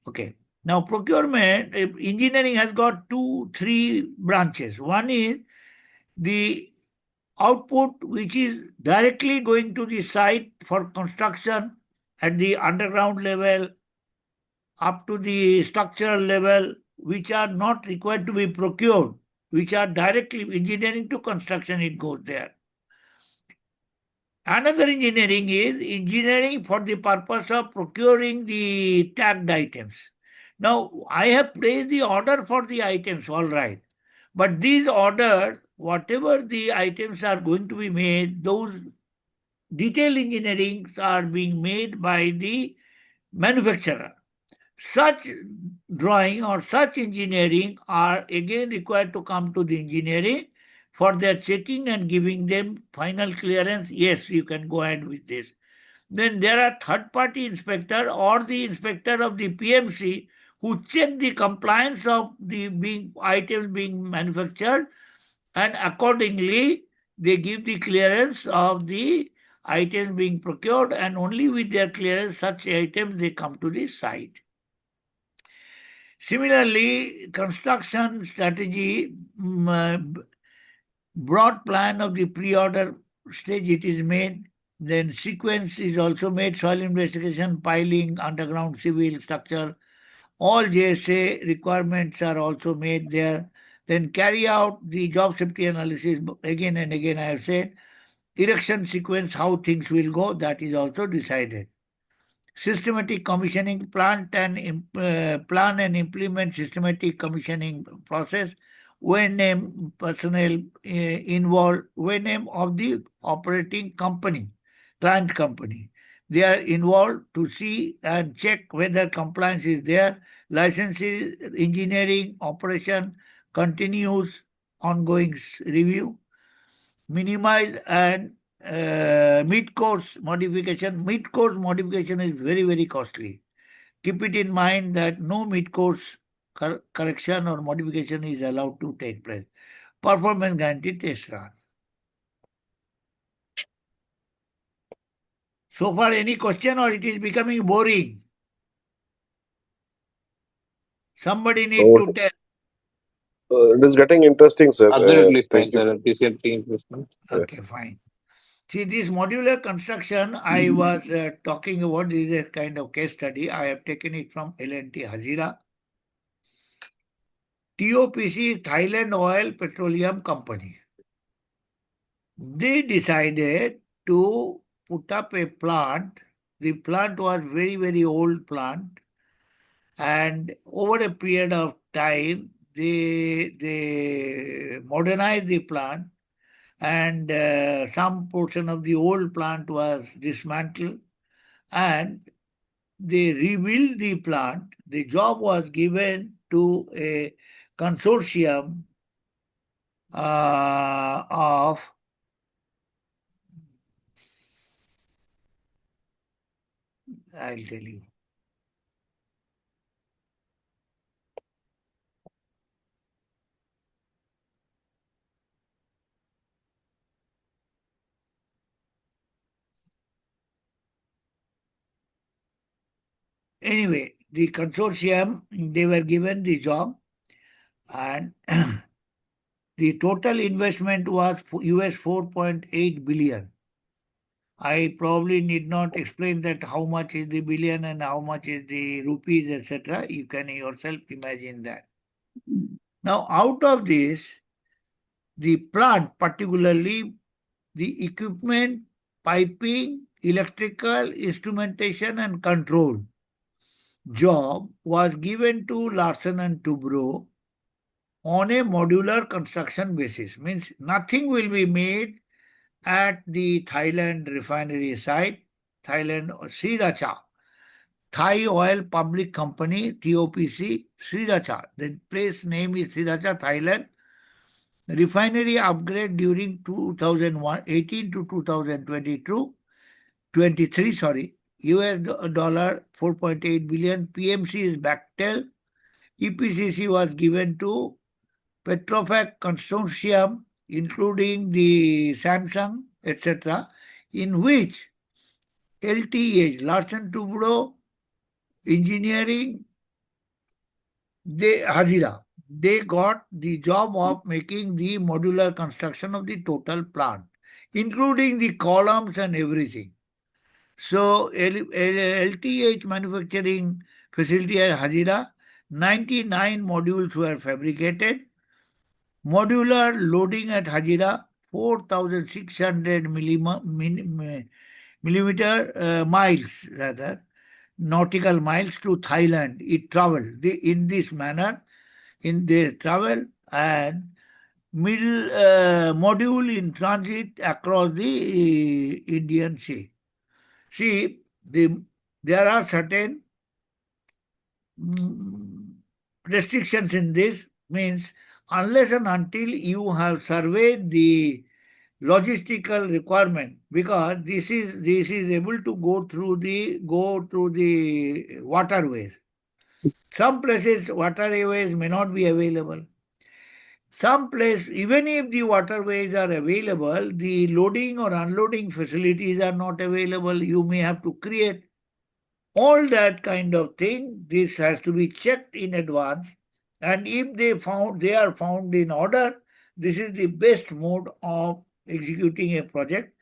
Okay. Now procurement engineering has got three branches. One is the output, which is directly going to the site for construction at the underground level up to the structural level, which are not required to be procured, which are directly engineering to construction, it goes there. Another engineering is engineering for the purpose of procuring the tagged items. Now, I have placed the order for the items, all right. But these orders, whatever the items are going to be made, those detailed engineerings are being made by the manufacturer. Such drawing or such engineering are again required to come to the engineering for their checking and giving them final clearance. Yes, you can go ahead with this. Then there are third-party inspector or the inspector of the PMC who check the compliance of the items being manufactured, and accordingly they give the clearance of the items being procured, and only with their clearance such items they come to the site. Similarly, construction strategy, broad plan of the pre-order stage, it is made. Then sequence is also made, soil investigation, piling, underground civil structure. All JSA requirements are also made there. Then carry out the job safety analysis, again and again I have said. Erection sequence, how things will go, that is also decided. Systematic commissioning, plan and implement systematic commissioning process. name personnel involved, name of the operating company, client company. They are involved to see and check whether compliance is there. Licenses, engineering, operation continues, ongoing review. Minimize and mid-course modification. Mid-course modification is very, very costly. Keep it in mind that no mid-course correction or modification is allowed to take place. Performance guarantee test run. So far, any question, or it is becoming boring? Somebody need Oh, to tell. it is getting interesting, sir. Absolutely fine, Thank you. sir. Appreciate the investment. Okay, fine. See, this modular construction, I was talking about, this is a kind of case study. I have taken it from L&T Hazira. TOPC, Thailand Oil Petroleum Company. They decided to put up a plant. The plant was very, very old plant. And over a period of time, they modernized the plant, and some portion of the old plant was dismantled, and they rebuilt the plant. The job was given to a consortium of I'll tell you. Anyway, the consortium, they were given the job, and the total investment was US 4.8 billion. I probably need not explain that how much is the billion and how much is the rupees, etc. You can yourself imagine that. Now, out of this, the plant, particularly the equipment, piping, electrical, instrumentation, and control job was given to Larsen and Toubro on a modular construction basis. Means nothing will be made at the Thailand refinery site, Thailand Sriracha, Thai Oil Public Company, TOPC, Sriracha. The place name is Sriracha, Thailand. Refinery upgrade during 2018 to 2022, 23, sorry, US dollar 4.8 billion. PMC is Bechtel. EPCC was given to Petrofac Consortium, including the Samsung, etc., in which LTH, Larsen Toubro Engineering, they got the job of making the modular construction of the total plant, including the columns and everything. So LTH manufacturing facility at Hazira, 99 modules were fabricated. Modular loading at Hazira, 4,600 millimeter miles, rather, nautical miles to Thailand. It traveled in this manner, in their travel, and middle module in transit across the Indian Sea. See, there are certain restrictions in this, means unless and until you have surveyed the logistical requirement, because this is able to go through the waterways. Some places waterways may not be available. Some place, even if the waterways are available, the loading or unloading facilities are not available. You may have to create all that kind of thing. This has to be checked in advance, and if they are found in order, this is the best mode of executing a project.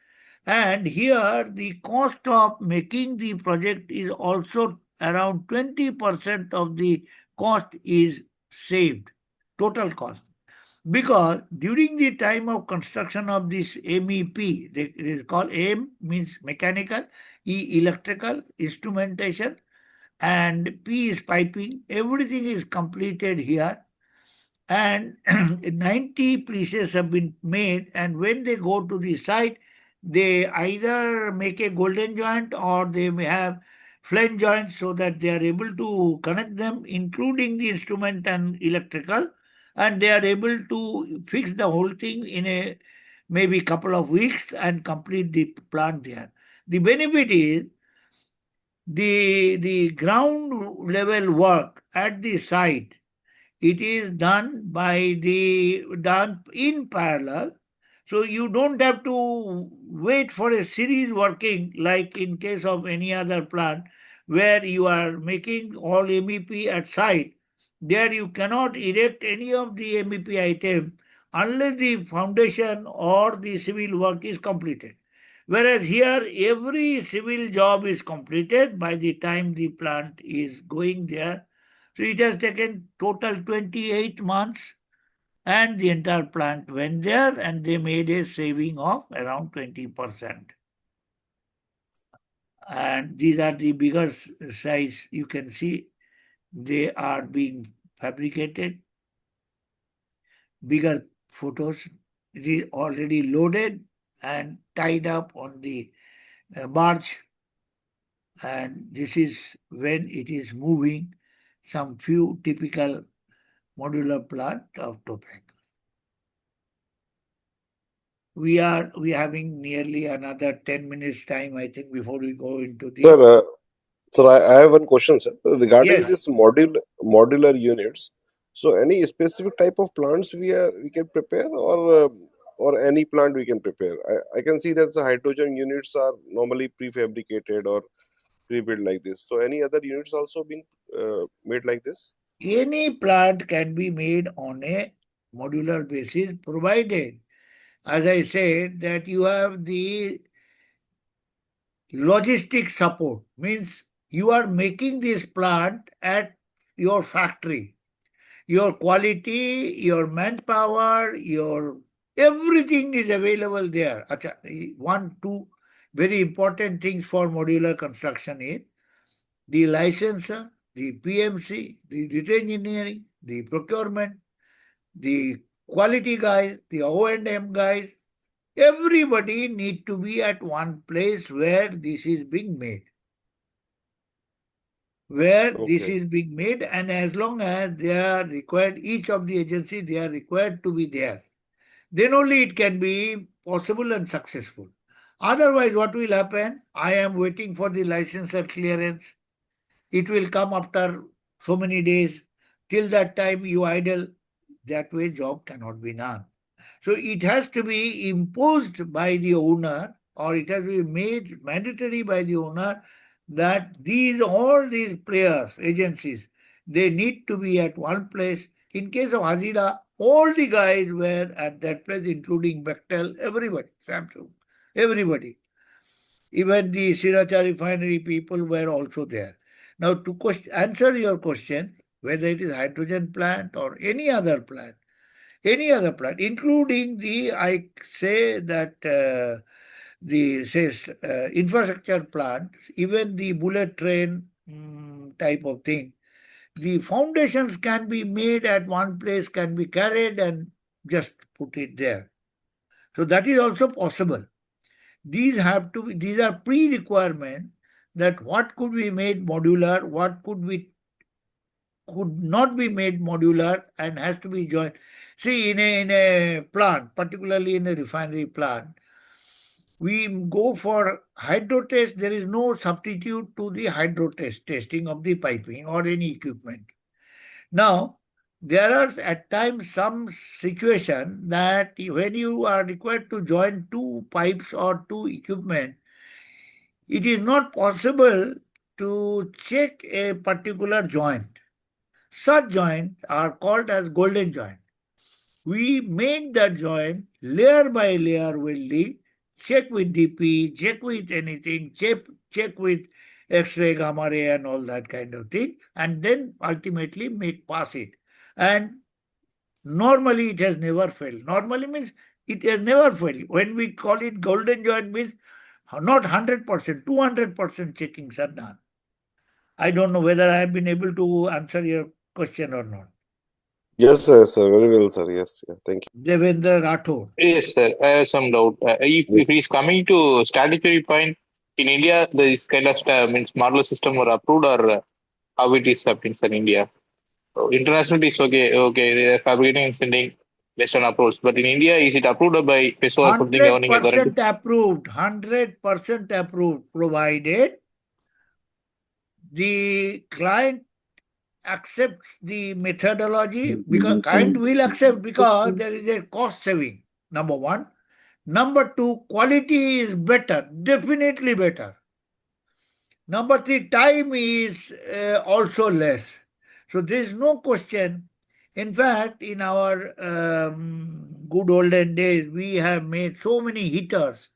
And here the cost of making the project is also around 20% of the cost is saved, total cost. Because during the time of construction of this MEP, it is called M means mechanical, E electrical, instrumentation, and P is piping. Everything is completed here, and 90 pieces have been made, and when they go to the site, they either make a golden joint or they may have flange joints so that they are able to connect them, including the instrument and electrical, and they are able to fix the whole thing in a maybe couple of weeks and complete the plant there. The benefit is the ground level work at the site, it is done in parallel, so you don't have to wait for a series working like in case of any other plant where you are making all MEP at site. There you cannot erect any of the MEP item unless the foundation or the civil work is completed. Whereas here, every civil job is completed by the time the plant is going there. So it has taken total 28 months, and the entire plant went there, and they made a saving of around 20%. And these are the bigger size. You can see they are being fabricated. Bigger photos. It is already loaded and tied up on the barge, and this is when it is moving. Some few typical modular plant of Topac. We having nearly another 10 minutes time, I think, before we go into the. Sir, Sir, I have one question, sir, regarding Yes. this modular units. So, any specific type of plants we can prepare, or any plant we can prepare? I can see that the hydrogen units are normally prefabricated or pre-built like this. So, any other units also being made like this? Any plant can be made on a modular basis, provided, as I said, that you have the logistic support. Means you are making this plant at your factory. Your quality, your manpower, your everything is available there. One, two very important things for modular construction is the licensor, the PMC, the data engineering, the procurement, the quality guys, the O&M guys, everybody need to be at one place where this is being made. Okay. And as long as they are required, each of the agencies, they are required to be there, then only it can be possible and successful. Otherwise, what will happen? I am waiting for the licensor clearance. It will come after so many days. Till that time, you idle. That way, job cannot be done. So it has to be imposed by the owner, or it has to be made mandatory by the owner, that all these players, agencies, they need to be at one place. In case of Hazira, all the guys were at that place, including Bechtel, everybody, Samsung, everybody. Even the Sriracha refinery people were also there. Now, to answer your question, whether it is hydrogen plant or any other plant, including I say that infrastructure plants, even the bullet train type of thing, the foundations can be made at one place, can be carried and just put it there. So that is also possible. These are pre-requirement, that what could be made modular, what could not be made modular and has to be joined. See, in a plant, particularly in a refinery plant, we go for hydro test. There is no substitute to the hydro testing of the piping or any equipment. Now, there are at times some situation that when you are required to join two pipes or two equipment, it is not possible to check a particular joint. Such joints are called as golden joint. We make that joint layer by layer welding, check with DP, check with anything, check with X-ray, gamma ray and all that kind of thing, and then ultimately pass it. And normally it has never failed. Normally means it has never failed. When we call it golden joint means not 100%, 200% checkings are done. I don't know whether I have been able to answer your question or not. Yes, sir. Very well, sir. Yes. Yeah. Thank Devendra Rathod. Yes, sir. I have some doubt. If you. he's coming to statutory point in India, this kind of means modular system were approved, or how it is happening in India. So internationally, it's okay. Okay, they are fabricating and sending based on approvals. But in India, is it approved by PESO or something governing authority? 100% approved, 100% approved, provided the client accepts the methodology, because client will accept because there is a cost saving, number one. Number two, quality is better, definitely better. Number three, time is also less. So there is no question. In fact, in our good olden days, we have made so many heaters.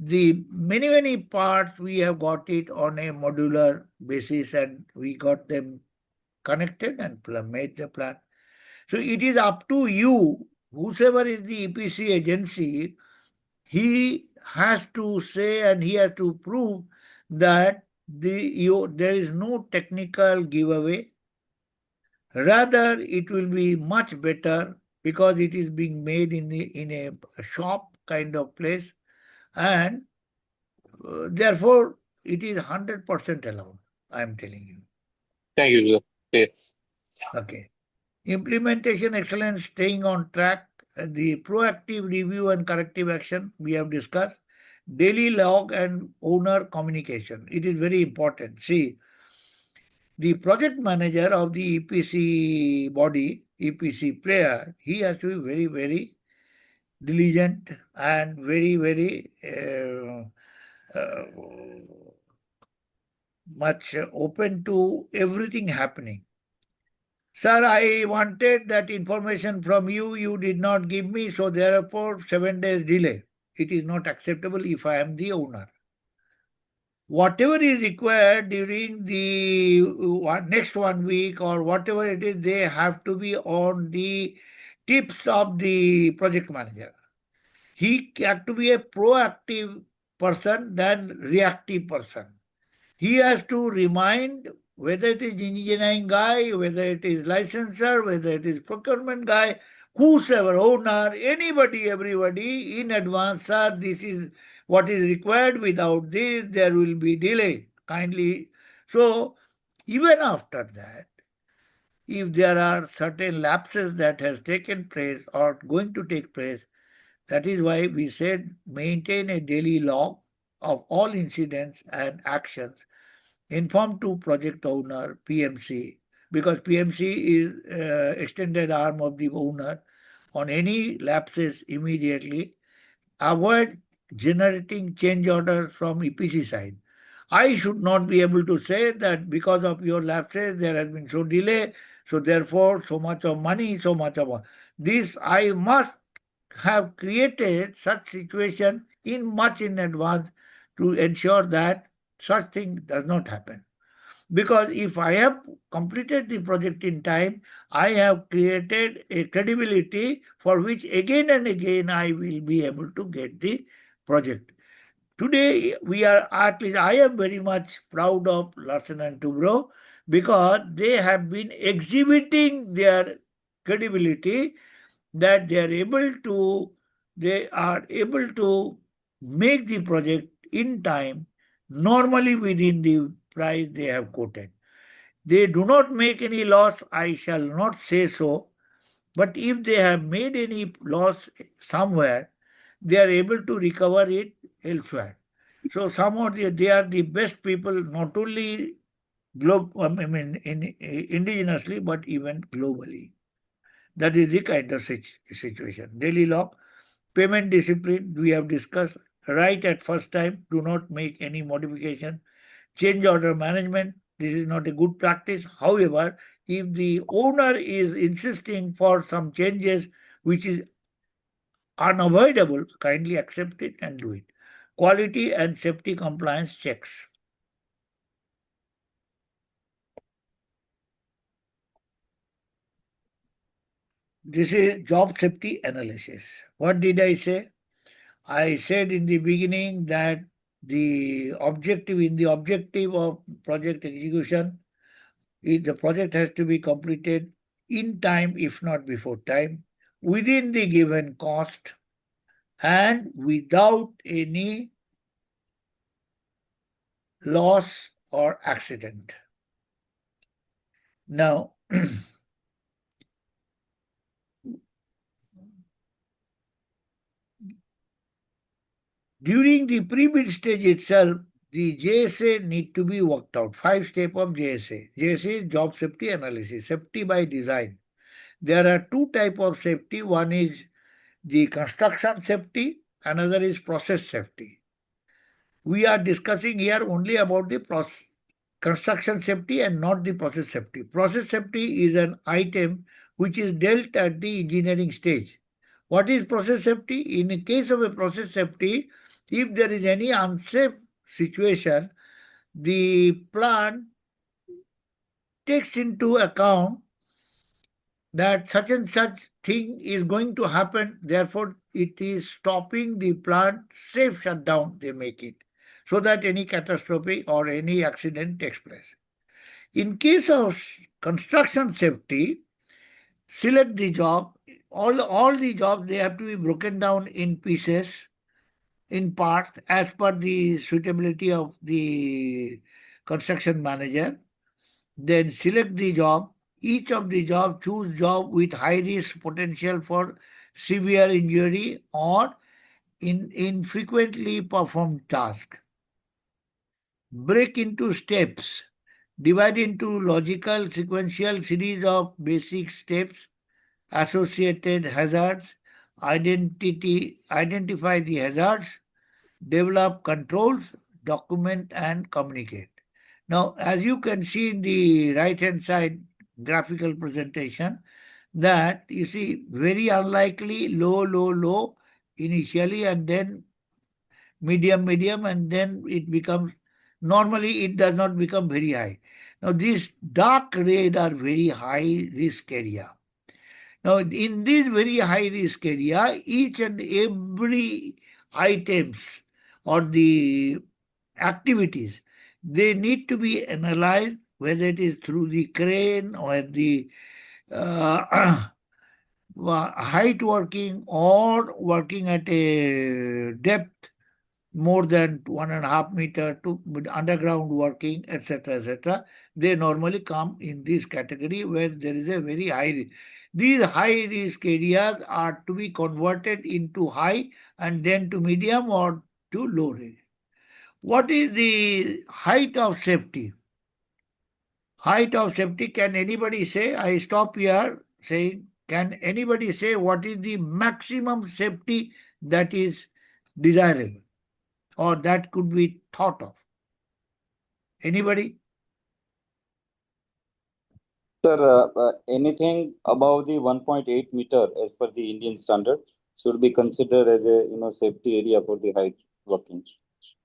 The many parts we have got it on a modular basis, and we got them connected and made the plant. So it is up to you, whosoever is the EPC agency, he has to say and he has to prove that there is no technical giveaway. Rather, it will be much better because it is being made in a shop kind of place, and therefore it is 100% allowed. I am telling you. Thank you, sir. Yes. Okay. Implementation excellence, staying on track, the proactive review and corrective action we have discussed. daily log and owner communication. It is very important. See, the project manager of the EPC body, EPC player, he has to be very, very diligent and very, very uh, much open to everything happening. Sir, I wanted that information from you. You did not give me, so therefore 7 days delay. It is not acceptable if I am the owner. Whatever is required during the next 1 week or whatever it is, they have to be on the tips of the project manager. He has to be a proactive person than reactive person. He has to remind whether it is engineering guy, whether it is licensor, whether it is procurement guy, whosoever, owner, anybody, everybody in advance, sir, this is what is required. Without this, there will be delay. Kindly. So, even after that, if there are certain lapses that has taken place or going to take place, that is why we said maintain a daily log of all incidents and actions. Inform to project owner, PMC, because PMC is extended arm of the owner. On any lapses immediately, avoid generating change orders from EPC side. I should not be able to say that because of your lapses there has been so delay, so therefore so much of money, so much of this. I must have created such situation in much in advance to ensure that such thing does not happen. Because if I have completed the project in time, I have created a credibility for which again and again I will be able to get the project. Today, we are, at least I am very much proud of Larsen and Toubro because they have been exhibiting their credibility that they are able to make the project in time, normally within the price they have quoted. They do not make any loss, I shall not say so, but if they have made any loss somewhere, they are able to recover it elsewhere. So somehow they are the best people, not only indigenously, but even globally. That is the kind of situation. Daily log, payment discipline, we have discussed. Right at first time, do not make any modification. Change order management, this is not a good practice. However, if the owner is insisting for some changes which is unavoidable, kindly accept it and do it. Quality and safety compliance checks. This is job safety analysis. What did I say? I said in the beginning that the objective of project execution is the project has to be completed in time, if not before time, within the given cost, and without any loss or accident. Now, during the pre-bid stage itself, the JSA need to be worked out. 5 steps of JSA. JSA is job safety analysis, safety by design. There are two types of safety. One is the construction safety, another is process safety. We are discussing here only about the construction safety and not the process safety. Process safety is an item which is dealt at the engineering stage. What is process safety? In the case of a process safety, if there is any unsafe situation, the plant takes into account that such and such thing is going to happen, therefore it is stopping the plant, safe shutdown they make it, so that any catastrophe or any accident takes place. In case of construction safety, select the job. All the jobs, they have to be broken down in pieces, in parts, as per the suitability of the construction manager. Then select the job. Each of the job, choose job with high risk potential for severe injury or in infrequently performed tasks. Break into steps. Divide into logical sequential series of basic steps, associated hazards, identify the hazards, develop controls, document and communicate. Now, as you can see in the right hand side graphical presentation, that you see very unlikely low, low, low initially, and then medium, medium, and then it becomes normally it does not become very high. Now, these dark red are very high risk area. Now, in this very high risk area, each and every items or the activities, they need to be analyzed, whether it is through the crane or the uh, height working or working at a depth more than 1.5 meter to underground working, etc., etc. They normally come in this category where there is a very high risk. These high risk areas are to be converted into high and then to medium or to low risk. What is the height of safety? Height of safety, can anybody say? I stop here saying, can anybody say what is the maximum safety that is desirable or that could be thought of? Anybody? Sir, anything above the 1.8 meter as per the Indian standard should be considered as a safety area for the height working.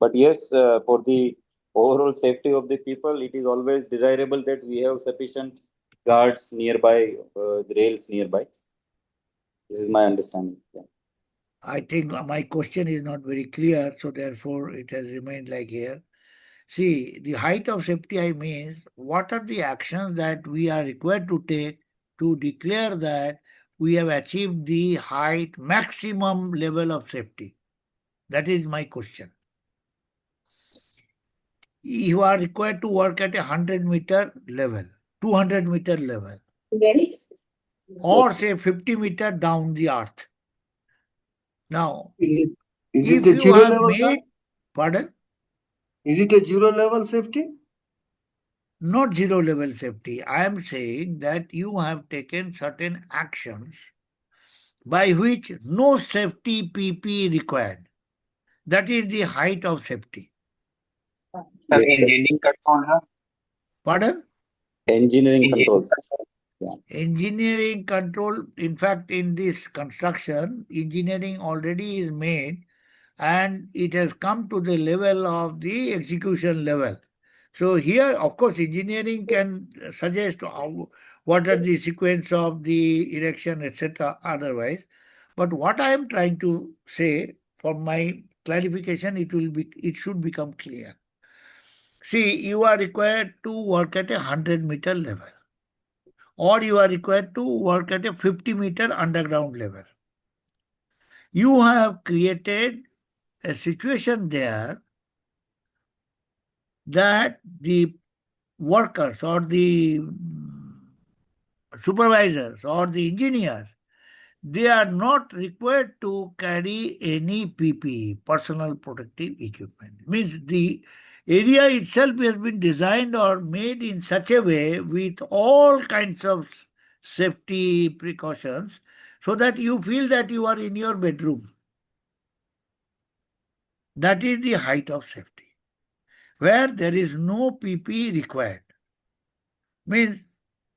But yes, for the overall safety of the people, it is always desirable that we have sufficient guards nearby, the rails nearby. This is my understanding. Yeah. I think my question is not very clear, so therefore it has remained like here. See, the height of safety, I mean, what are the actions that we are required to take to declare that we have achieved the height maximum level of safety? That is my question. You are required to work at 100-meter level, 200-meter level, or say 50 meter down the earth. Now, Is if it a you zero have level, sir? made, pardon? Is it a zero level safety? Not zero level safety. I am saying that you have taken certain actions by which no safety PP required. That is the height of safety. Sir, Yes, sir. engineering control, sir. Pardon? Engineering Engineering controls. control. Yeah. Engineering control, in fact, in this construction, engineering already is made and it has come to the level of the execution level. So here, of course, engineering can suggest what are the sequence of the erection, etc. Otherwise, but what I am trying to say, for my clarification, it should become clear. See, you are required to work at 100-meter level, or you are required to work at a 50-meter underground level. You have created a situation there that the workers or the supervisors or the engineers, they are not required to carry any PPE, personal protective equipment. Means the area itself has been designed or made in such a way with all kinds of safety precautions so that you feel that you are in your bedroom. That is the height of safety, where there is no PPE required. Means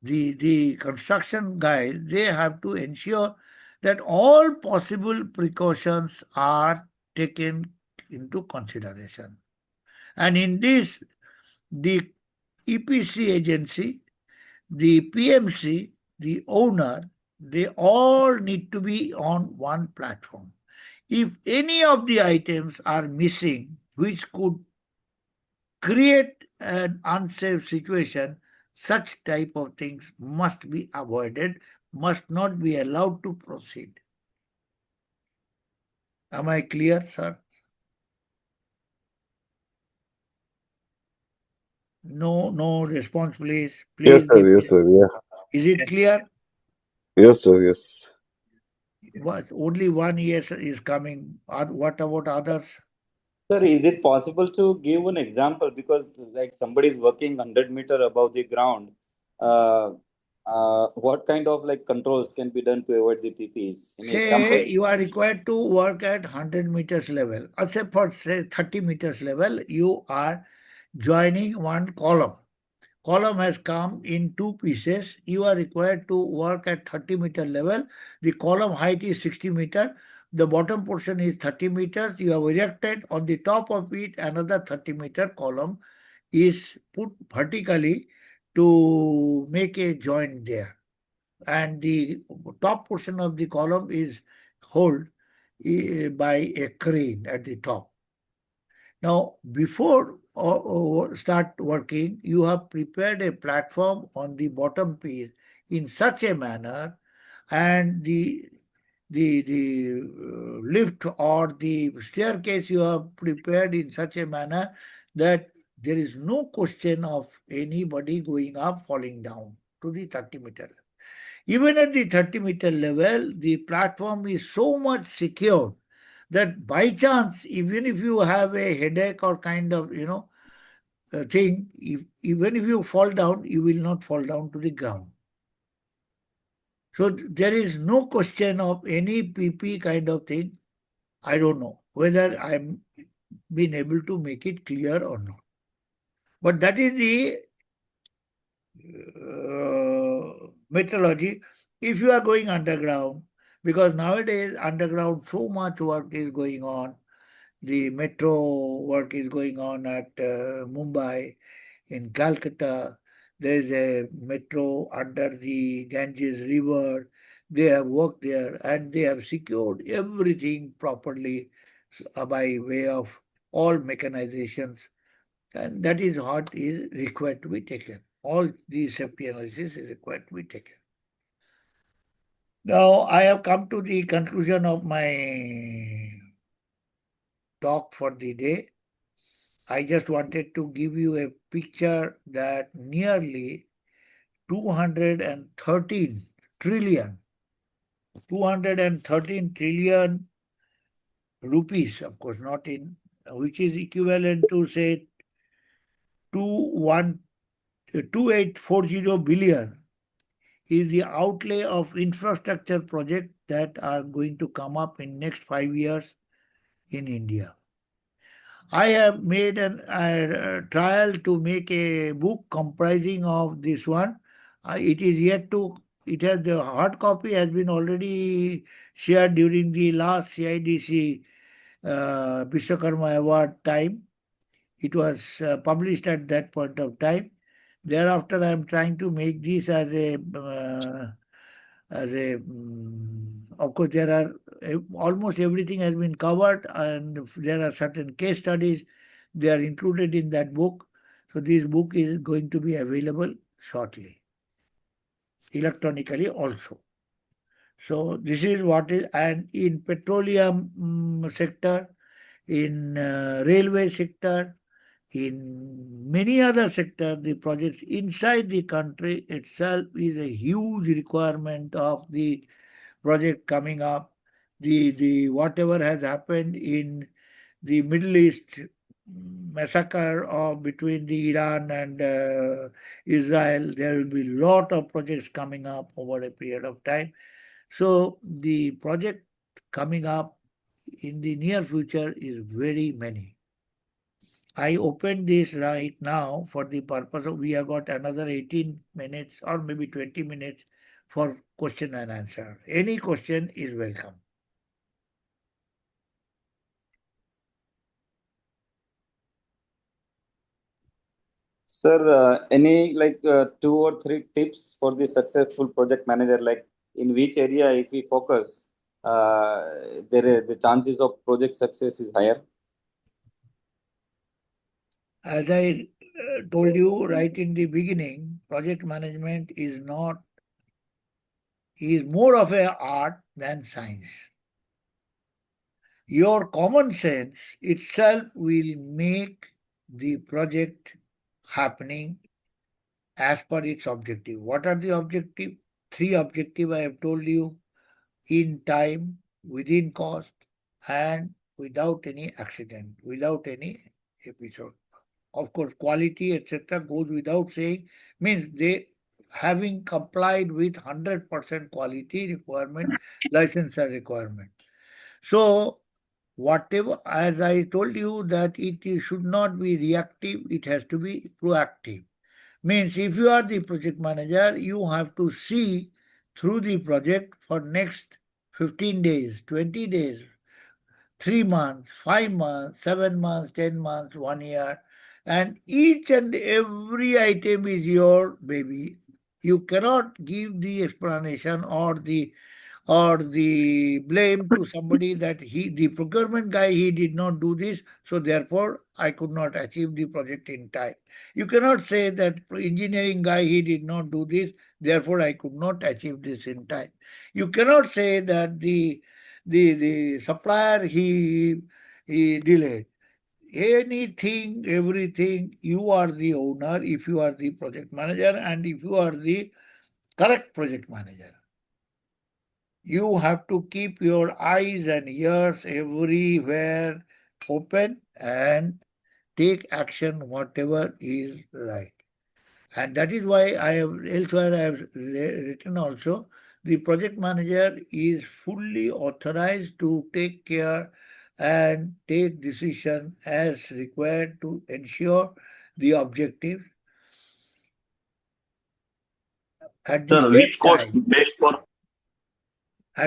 the construction guys, they have to ensure that all possible precautions are taken into consideration. And in this, the EPC agency, the PMC, the owner, they all need to be on one platform. If any of the items are missing, which could create an unsafe situation, such type of things must be avoided, must not be allowed to proceed. Am I clear, sir? No response, please. Yes, Please sir. give. Yes, sir. Yeah. Is it clear? Yes, sir. Yes. What, only one yes is coming. What about others? Sir, is it possible to give an example? Because like somebody is working 100 meter above the ground, uh, what kind of like controls can be done to avoid the PPs? Any example? Say you are required to work at 100 meters level, or say for say 30 meters level, you are joining one column. Column has come in two pieces. You are required to work at 30-meter level. The column height is 60 meter. The bottom portion is 30 meters. You have erected on the top of it another 30-meter column is put vertically to make a joint there. And the top portion of the column is held by a crane at the top. Now, before start working, you have prepared a platform on the bottom piece in such a manner, and the lift or the staircase you have prepared in such a manner that there is no question of anybody going up, falling down to the 30-meter level. Even at the 30-meter level, the platform is so much secured that by chance, even if you have a headache or kind of, thing, even if you fall down, you will not fall down to the ground. So there is no question of any PP kind of thing. I don't know whether I'm been able to make it clear or not. But that is the methodology. If you are going underground, because nowadays underground so much work is going on. The metro work is going on at Mumbai, in Calcutta. There is a metro under the Ganges River. They have worked there and they have secured everything properly by way of all mechanizations. And that is what is required to be taken. All these safety analysis is required to be taken. Now, I have come to the conclusion of my talk for the day. I just wanted to give you a picture that nearly 213 trillion, 213 trillion rupees, of course, not in, which is equivalent to say 21 2840 billion is the outlay of infrastructure projects that are going to come up in next 5 years in India. I have made a trial to make a book comprising of this one. It is yet to, it has, the hard copy has been already shared during the last CIDC Vishwakarma Award time. It was published at that point of time. Thereafter, I am trying to make this as a of course there are almost everything has been covered, and there are certain case studies, they are included in that book. So this book is going to be available shortly, electronically also. So this is what is, and in petroleum sector, in railway sector, in many other sectors, the projects inside the country itself is a huge requirement of the project coming up. The whatever has happened in the Middle East, massacre of between the Iran and Israel, there will be lot of projects coming up over a period of time. So the project coming up in the near future is very many. I opened this right now for the purpose of, we have got another 18 minutes or maybe 20 minutes for question and answer. Any question is welcome. Sir, any like 2 or 3 tips for the successful project manager? Like in which area, if we focus, there is, the chances of project success is higher. As I told you right in the beginning, project management is not, is more of an art than science. Your common sense itself will make the project happening as per its objective. What are the objective? 3 objective I have told you. in time, within cost, and without any accident, without any episode. Of course, quality, etc., goes without saying, means they having complied with 100% quality requirement, licensor requirement. So, whatever, as I told you, that should not be reactive, it has to be proactive. Means if you are the project manager, you have to see through the project for next 15 days, 20 days, 3 months, 5 months, 7 months, 10 months, 1 year, and each and every item is your baby. You cannot give the explanation or the blame to somebody that the procurement guy, he did not do this, so therefore I could not achieve the project in time. You cannot say that engineering guy, he did not do this, therefore I could not achieve this in time. You cannot say that the supplier, he delayed. Anything, everything, you are the owner if you are the project manager, and if you are the correct project manager. You have to keep your eyes and ears everywhere open and take action whatever is right. And that is why I have elsewhere I have written also, the project manager is fully authorized to take care and take decision as required to ensure the objective. At the Sir, same which course time, best for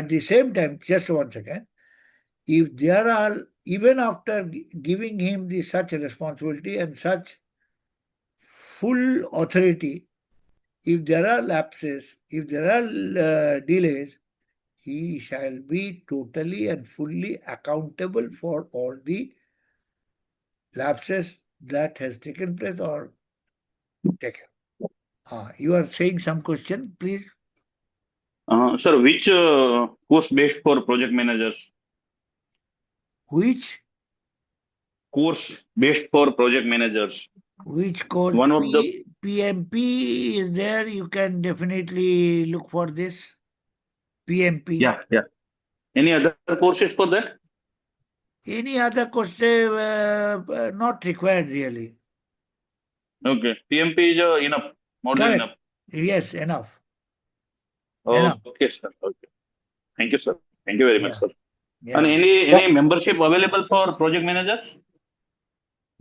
just 1 second, if there are, even after giving him such a responsibility and such full authority, if there are lapses, if there are delays, he shall be totally and fully accountable for all the lapses that has taken place or taken. You are saying some question, please. sir, which course best for project managers? Which Course best for project managers. course? One of the PMP is there. You can definitely look for this. PMP. yeah. Any other courses for that? Any other course not required really. Okay. PMP is enough, more than Correct. enough. Yes, enough. Enough. Okay, sir. Okay. Thank you, sir. Thank you very much, Yeah. sir. And Yeah. any membership available for project managers?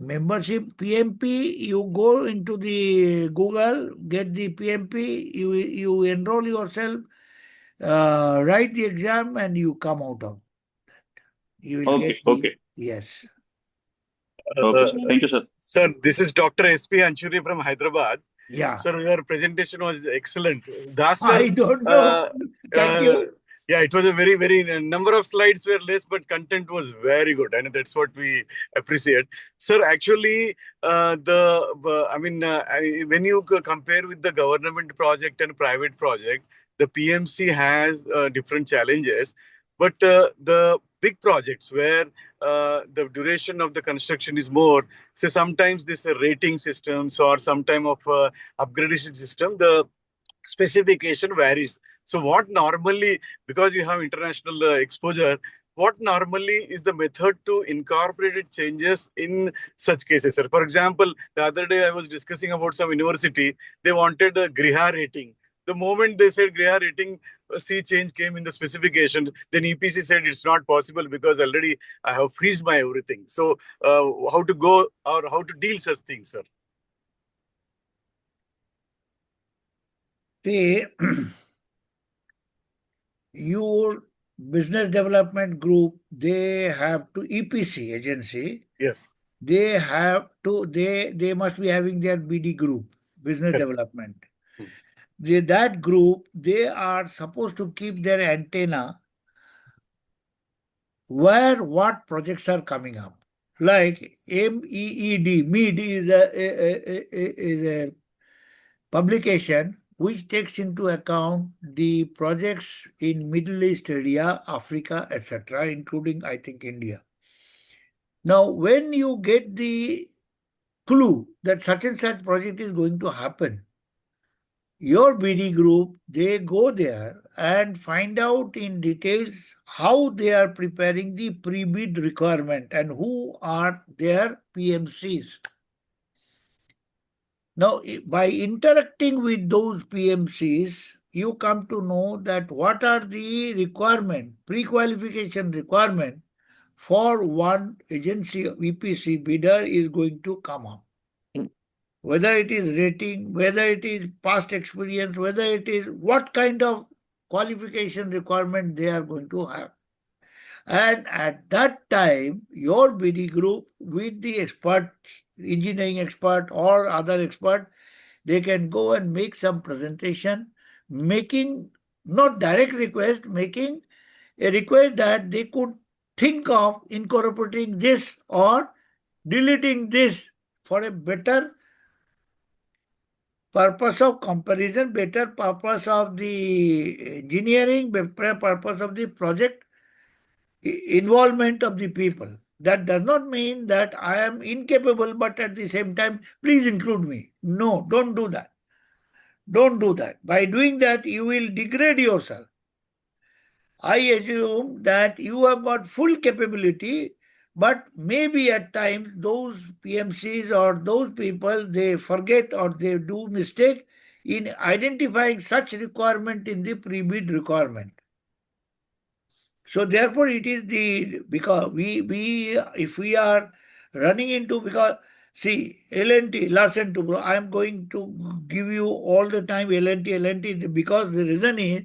Membership PMP, you go into the Google, get the PMP, you enroll yourself, write the exam, and you come out of that. You will get Okay. yes. Okay, sir. Thank you, sir. Sir, this is Dr. S.P. Anchuri from Hyderabad. Yeah. Sir, your presentation was excellent. Das sir, I don't know. Thank you. Yeah, it was a very number of slides were less, but content was very good, and that's what we appreciate. Sir, actually, when you compare with the government project and private project, the PMC has different challenges, but the big projects where the duration of the construction is more, so sometimes this rating systems or some time of upgradation system, the specification varies. So what normally, because you have international exposure, what normally is the method to incorporate changes in such cases, sir? For example, the other day I was discussing about some university, they wanted a Griha rating. The moment they said Griha rating, C change came in the specification, then EPC said it's not possible because already I have freezed my everything. So how to go or how to deal such things, sir? See, your business development group, they have to EPC agency. Yes. They have to, they must be having their BD group, business development. That group, they are supposed to keep their antenna where what projects are coming up. Like MEED is a publication which takes into account the projects in Middle East area, Africa, etc., including, I think, India. Now, when you get the clue that such and such project is going to happen, your BD group, they go there and find out in details how they are preparing the pre-bid requirement and who are their PMCs. Now, by interacting with those PMCs, you come to know that what are the requirement, pre-qualification requirement for one agency EPC bidder is going to come up. Whether it is rating, whether it is past experience, whether it is what kind of qualification requirement they are going to have. And at that time, your BD group with the experts, engineering expert or other expert, they can go and make some presentation, making not direct request, making a request that they could think of incorporating this or deleting this for a better purpose of comparison, better purpose of the engineering, better purpose of the project involvement of the people. That does not mean that I am incapable, but at the same time, please include me. No, don't do that. Don't do that. By doing that, you will degrade yourself. I assume that you have got full capability, but maybe at times those PMCs or those people, they forget or they do mistake in identifying such requirement in the pre-bid requirement. So therefore it is because we if we are running into, because see, L&T, Larsen Toubro, I am going to give you all the time L&T, because the reason is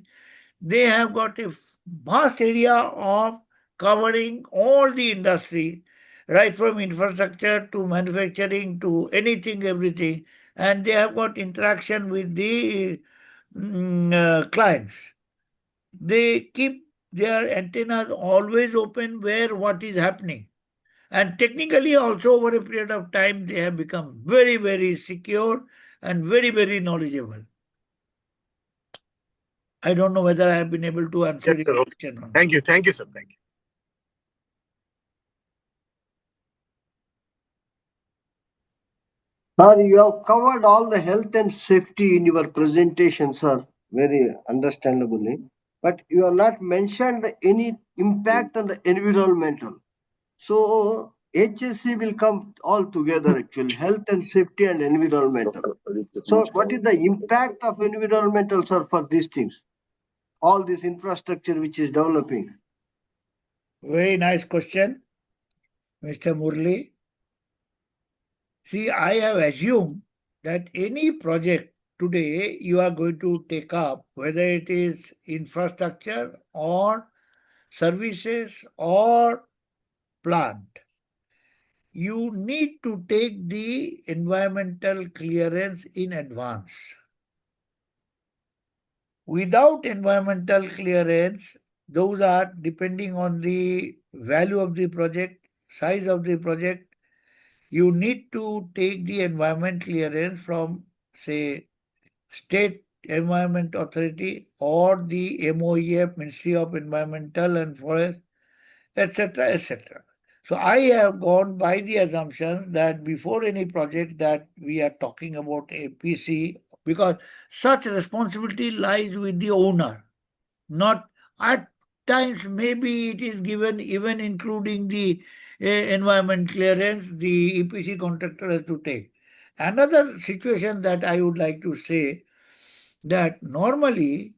they have got a vast area of covering all the industry, right from infrastructure to manufacturing to anything, everything, and they have got interaction with the clients. They keep their antennas always open where what is happening. And technically also over a period of time, they have become very, very secure and very, very knowledgeable. I don't know whether I have been able to answer Yes, your sir. question or not. Thank you, sir. Thank you. Sir, you have covered all the health and safety in your presentation, sir, very understandably. But you have not mentioned any impact on the environmental. So HSC will come all together actually, health and safety and environmental. So what is the impact of environmental, sir, for these things? All this infrastructure which is developing. Very nice question, Mr. Murli. See, I have assumed that any project today you are going to take up, whether it is infrastructure or services or plant, you need to take the environmental clearance in advance. Without environmental clearance, those are depending on the value of the project, size of the project, you need to take the environment clearance from, say, State Environment Authority or the MOEF, Ministry of Environmental and Forest, etc., etc. So I have gone by the assumption that before any project that we are talking about APC, because such responsibility lies with the owner, not at times maybe it is given even including the environment clearance, the EPC contractor has to take. Another situation that I would like to say, that normally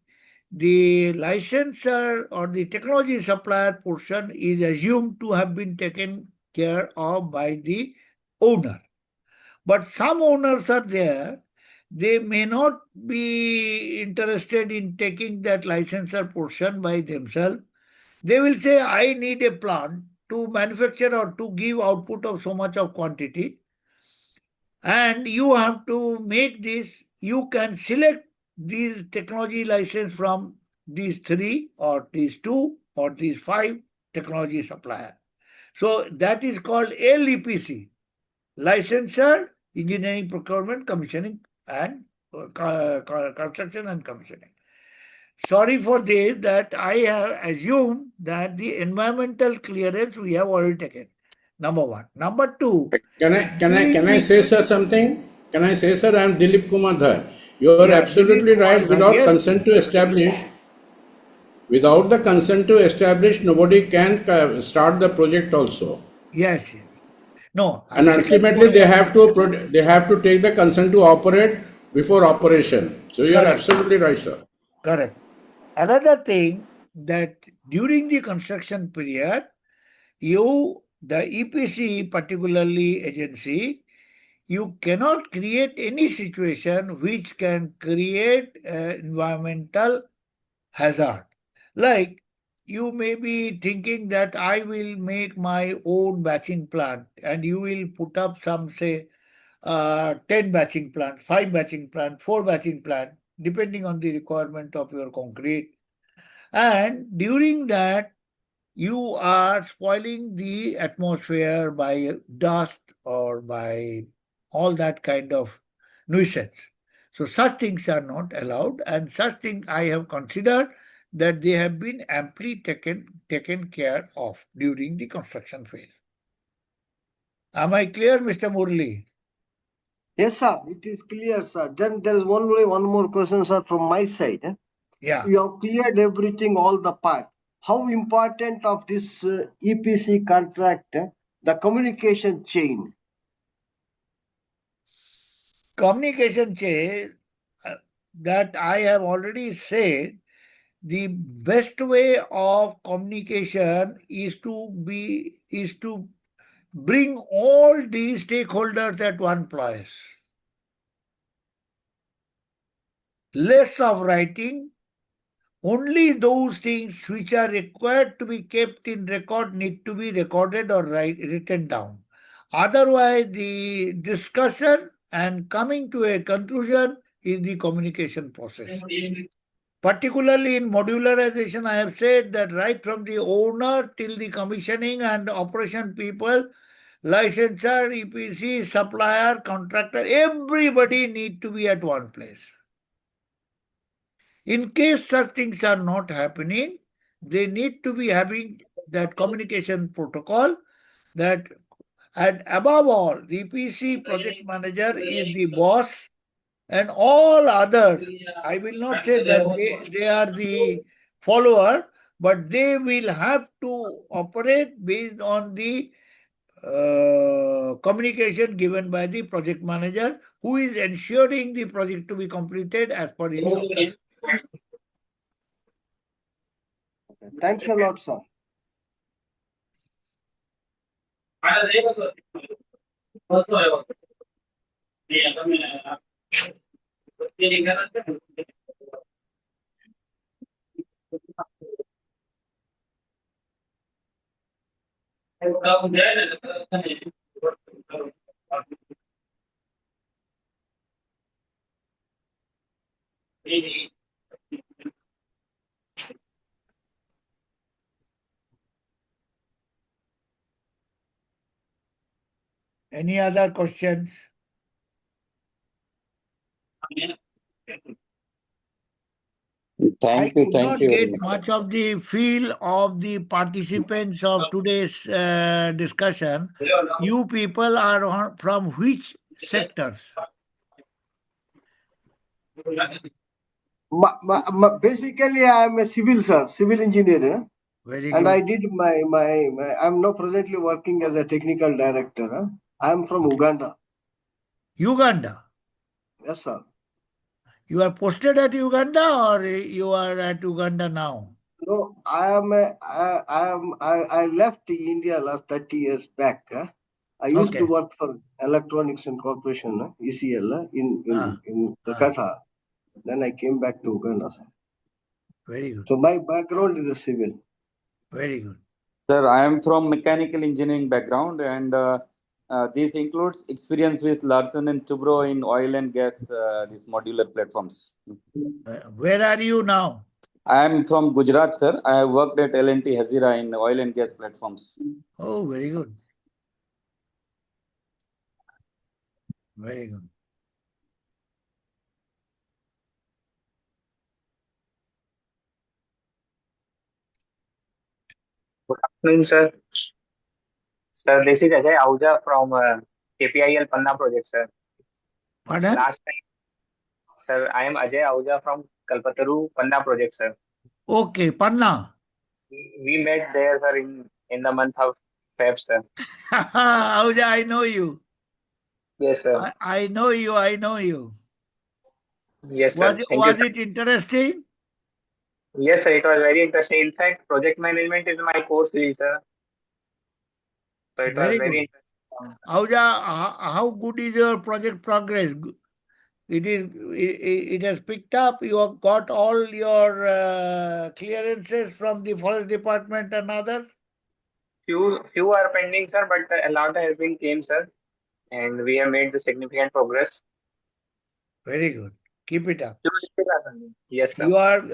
the licensor or the technology supplier portion is assumed to have been taken care of by the owner. But some owners are there, they may not be interested in taking that licensor portion by themselves. They will say, I need a plant to manufacture or to give output of so much of quantity, and you have to make this. You can select these technology license from these 3 or these 2 or these 5 technology supplier. So that is called LEPC, licensor, engineering, procurement, commissioning, and construction and commissioning. Sorry for this, that I have assumed that the environmental clearance we have already taken. Number 1. Number 2. Can I say, sir, something? Can I say, sir? I am Dilip Kumar Dhar. Yeah, are this is absolutely right. sir, Without yes, consent to establish, without the consent to establish, nobody can start the project also. yes, yes. No, And second ultimately, point, they have to take the consent to operate before operation. So you are correct, absolutely right, sir. correct. Another thing that during the construction period, the EPC, particularly agency, you cannot create any situation which can create environmental hazard. Like you may be thinking that I will make my own batching plant and you will put up some, say, 10 batching plant, 5 batching plant, 4 batching plant, depending on the requirement of your concrete. And during that, you are spoiling the atmosphere by dust or by all that kind of nuisance. So such things are not allowed, and such things I have considered that they have been amply taken care of during the construction phase. Am I clear, Mr. Murli? Yes, sir. It is clear, sir. Then there is only one more question, sir, from my side. Yeah. You have cleared everything, all the part. How important of this EPC contract, the communication chain? Communication chain, that I have already said, the best way of communication is to bring all the stakeholders at one place. Less of writing, only those things which are required to be kept in record need to be recorded or written down. Otherwise, the discussion and coming to a conclusion is the communication process. Particularly in modularization, I have said that right from the owner till the commissioning and operation people, licensor, EPC, supplier, contractor, everybody need to be at one place. In case such things are not happening, they need to be having that communication protocol that, and above all, the EPC project manager is the boss and all others. I will not say that they are the follower, but they will have to operate based on the communication given by the project manager, who is ensuring the project to be completed as per its outcome. Thanks a lot, sir. Any other questions? I could Thank not you very get much, sir. much of the feel of the participants of today's discussion. You people are from which sectors? Basically, I am a civil, sir, civil engineer. Very And I good. did I'm now presently working as a technical director. I am from Okay. Uganda. Uganda. Yes, sir. You are posted at Uganda or you are at Uganda now? No, I left India last 30 years back. I used to Okay. work for Electronics and Corporation, ECL, Ah, in ah, Calcutta. Then I came back to Uganda, sir. very good. So my background is a civil. Very good. Sir, I am from mechanical engineering background, and this includes experience with Larsen and Toubro in oil and gas, these modular platforms. Where are you now? I am from Gujarat, sir. I have worked at L&T Hazira in oil and gas platforms. Oh, very good. Very good. Good afternoon, sir. Sir, this is Ajay Ahuja from KPIL Panna project, sir. Pardon? Last time, Sir, I am Ajay Ahuja from Kalpataru Panna project, sir. Okay, Panna. We met there, sir, in the month of Feb, sir. Ahuja, I know you. Yes, sir. I know you. I know you. Yes, sir. Thank you, Was sir. it interesting? Yes, sir. It was very interesting. In fact, project management is my course field, sir. So it was Very very good. interesting. Ahuja, how good is your project progress? It has picked up. You have got all your clearances from the forest department and others. Few are pending, sir, but a lot has been came, sir, and we have made the significant progress. Very good. Keep it up. Few still are pending. Yes, sir.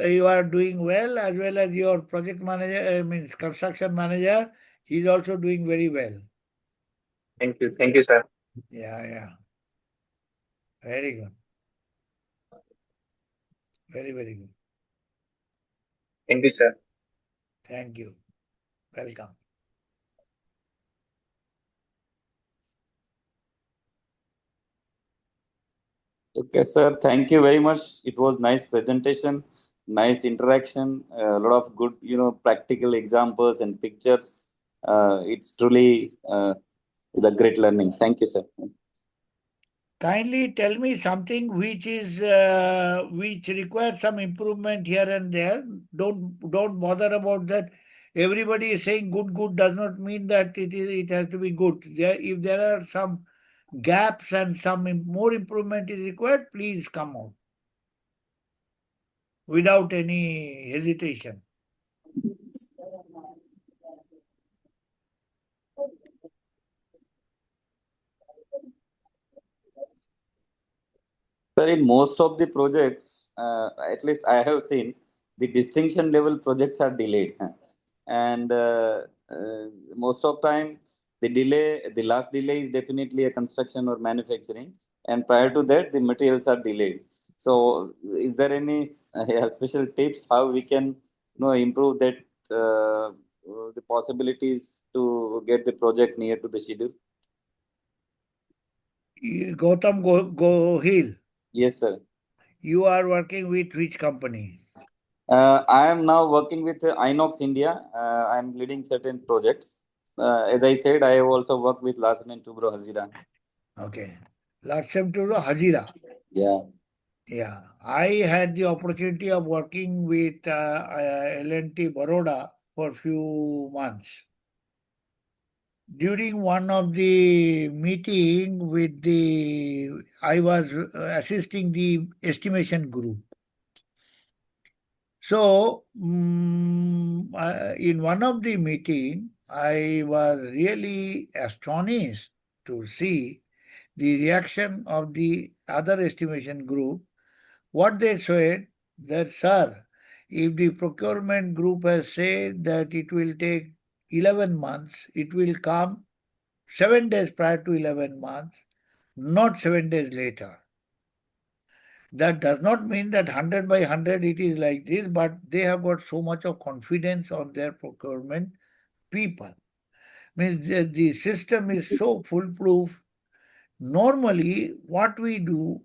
You are doing well, as well as your project manager, means construction manager. He's also doing very well. Thank you. Thank you, sir. Yeah. Very good. Very good. Thank you, sir. Thank you. Welcome. Okay, sir. Thank you very much. It was nice presentation, nice interaction, a lot of good, practical examples and pictures. It's truly the great learning. Thank you, sir. Kindly tell me something which requires some improvement here and there. Don't bother about that. Everybody is saying good does not mean that it has to be good. If there are some gaps and some more improvement is required, please come out without any hesitation. Sir, in most of the projects, at least I have seen, the distinction level projects are delayed, and most of time the last delay is definitely a construction or manufacturing, and prior to that, the materials are delayed. So, is there any special tips how we can, improve that the possibilities to get the project near to the schedule? Gautam Gohil, Yes, sir. you are working with which company? I am now working with Inox India. I am leading certain projects. As I said, I have also worked with Larsen and Toubro Hazira. Okay. Larsen Toubro Hazira. Yeah. Yeah. I had the opportunity of working with L&T Baroda for a few months. During one of the meeting I was assisting the estimation group. So, in one of the meeting, I was really astonished to see the reaction of the other estimation group. What they said that, sir, if the procurement group has said that it will take 11 months, it will come 7 days prior to 11 months, not 7 days later. That does not mean that 100 by 100 it is like this, but they have got so much of confidence on their procurement people. Means the system is so foolproof. Normally, what we do,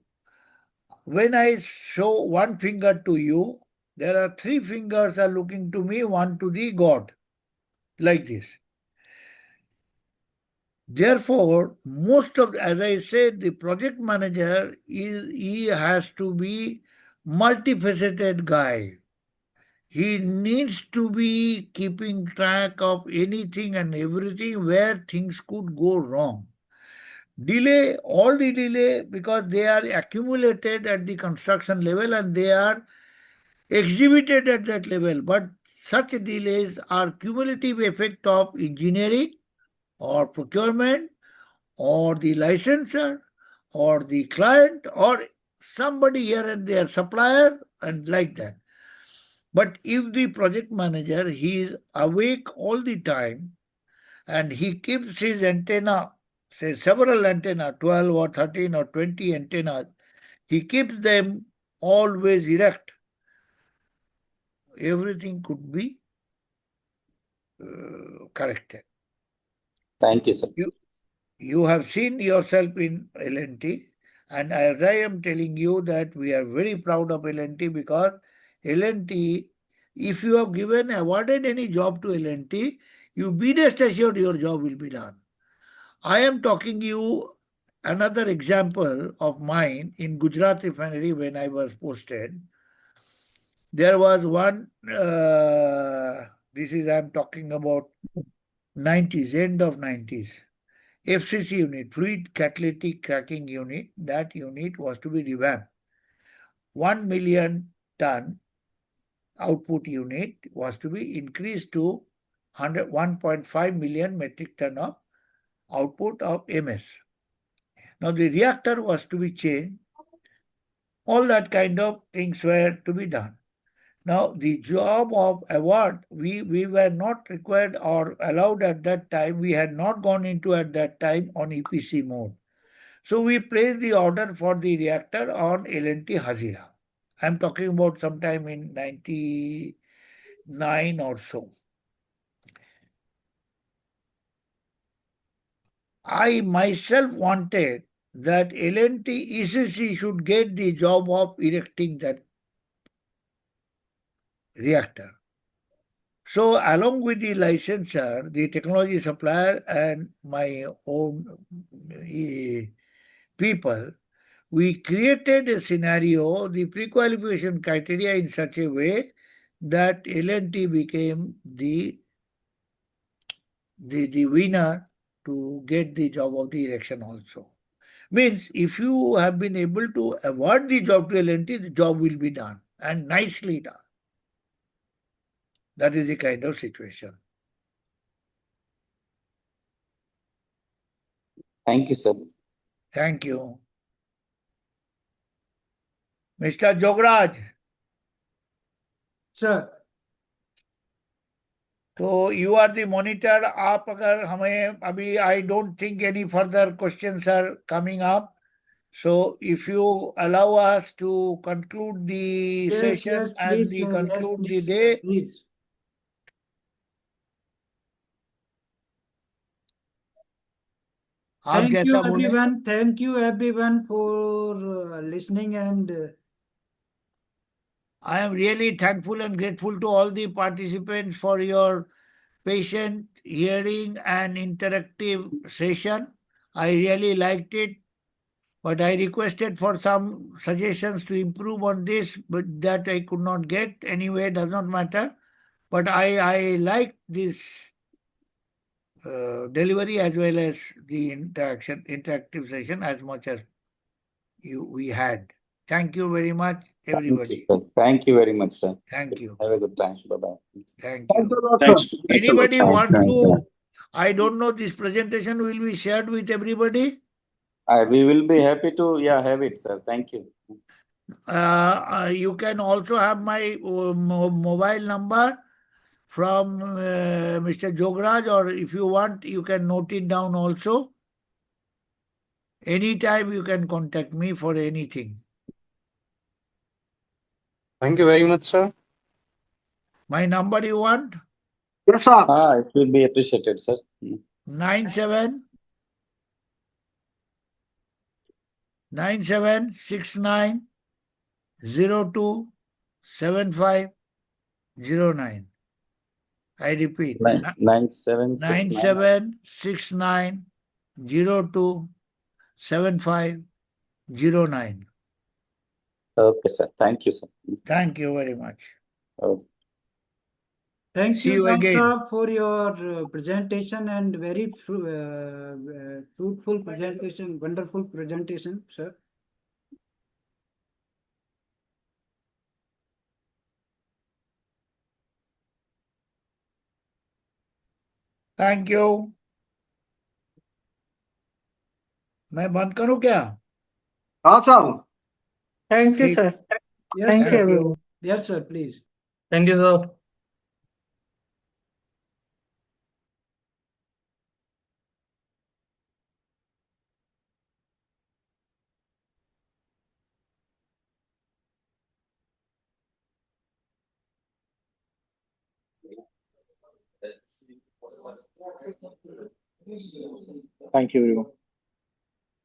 when I show one finger to you, there are 3 fingers are looking to me, one to the God, like this. Therefore, as I said, the project manager he has to be multifaceted guy. He needs to be keeping track of anything and everything where things could go wrong. All the delay because they are accumulated at the construction level and they are exhibited at that level. But such delays are cumulative effect of engineering or procurement or the licensor or the client or somebody here and there, supplier, and like that. But if the project manager, he is awake all the time and he keeps his antenna, say several antenna, 12 or 13 or 20 antennas, he keeps them always erect. Everything could be corrected. Thank you, sir. You have seen yourself in L&T. And as I am telling you that we are very proud of L&T because L&T, if you have awarded any job to L&T, you be rest assured your job will be done. I am talking you another example of mine in Gujarat refinery when I was posted. There was one, this is I am talking about 90s, end of 90s. FCC unit, fluid catalytic cracking unit, that unit was to be revamped. 1 million ton output unit was to be increased to 1.5 million metric ton of output of MS. Now the reactor was to be changed. All that kind of things were to be done. Now the job of award, we were not required or allowed at that time. We had not gone into at that time on EPC mode. So we placed the order for the reactor on L&T Hazira. I am talking about sometime in 99 or so. I myself wanted that L&T ECC should get the job of erecting that reactor. So along with the licensor, the technology supplier and my own people, we created a scenario, the pre-qualification criteria in such a way that L&T became the winner to get the job of the erection also. Means if you have been able to award the job to L&T, the job will be done and nicely done. That is the kind of situation. Thank you, sir. Thank you. Mr. Jograj. Sir. So you are the monitor. आप अगर हमें अभी I don't think any further questions are coming up. So if you allow us to conclude the session and Please, conclude the please, day. please. आप जैसा बोले. Thank you everyone for listening and I am really thankful and grateful to all the participants for your patient hearing and interactive session. I really liked it, but I requested for some suggestions to improve on this, but that I could not get. Anyway, does not matter. But I like this delivery as well as the interactive session as much as we had. Thank you very much, everybody. Thank you very much, sir. Thank you. Have a good time. Bye-bye. Thank Thank you. you, sir. Thanks. Anybody want to, I don't know, this presentation will be shared with everybody? We will be happy to have it, sir. Thank you. You can also have my mobile number from Mr. Jograj, or if you want, you can note it down also. Anytime you can contact me for anything. Thank you very much, sir. My number you want? Yes, sir. It will be appreciated, sir. 97 69 02 7509. I repeat. 9769 69 02 7509. Okay, sir. Thank you, sir. Thank you very much. Okay. Thank See you, you again. sir, for your presentation and very fruitful presentation, wonderful presentation, sir. Thank you. मैं बंद करूं क्या? हाँ साहब. Thank you, ठीक. sir. Yes, Thank sir. you, everyone. Yes, sir, please. Thank you, sir. Thank you, everyone.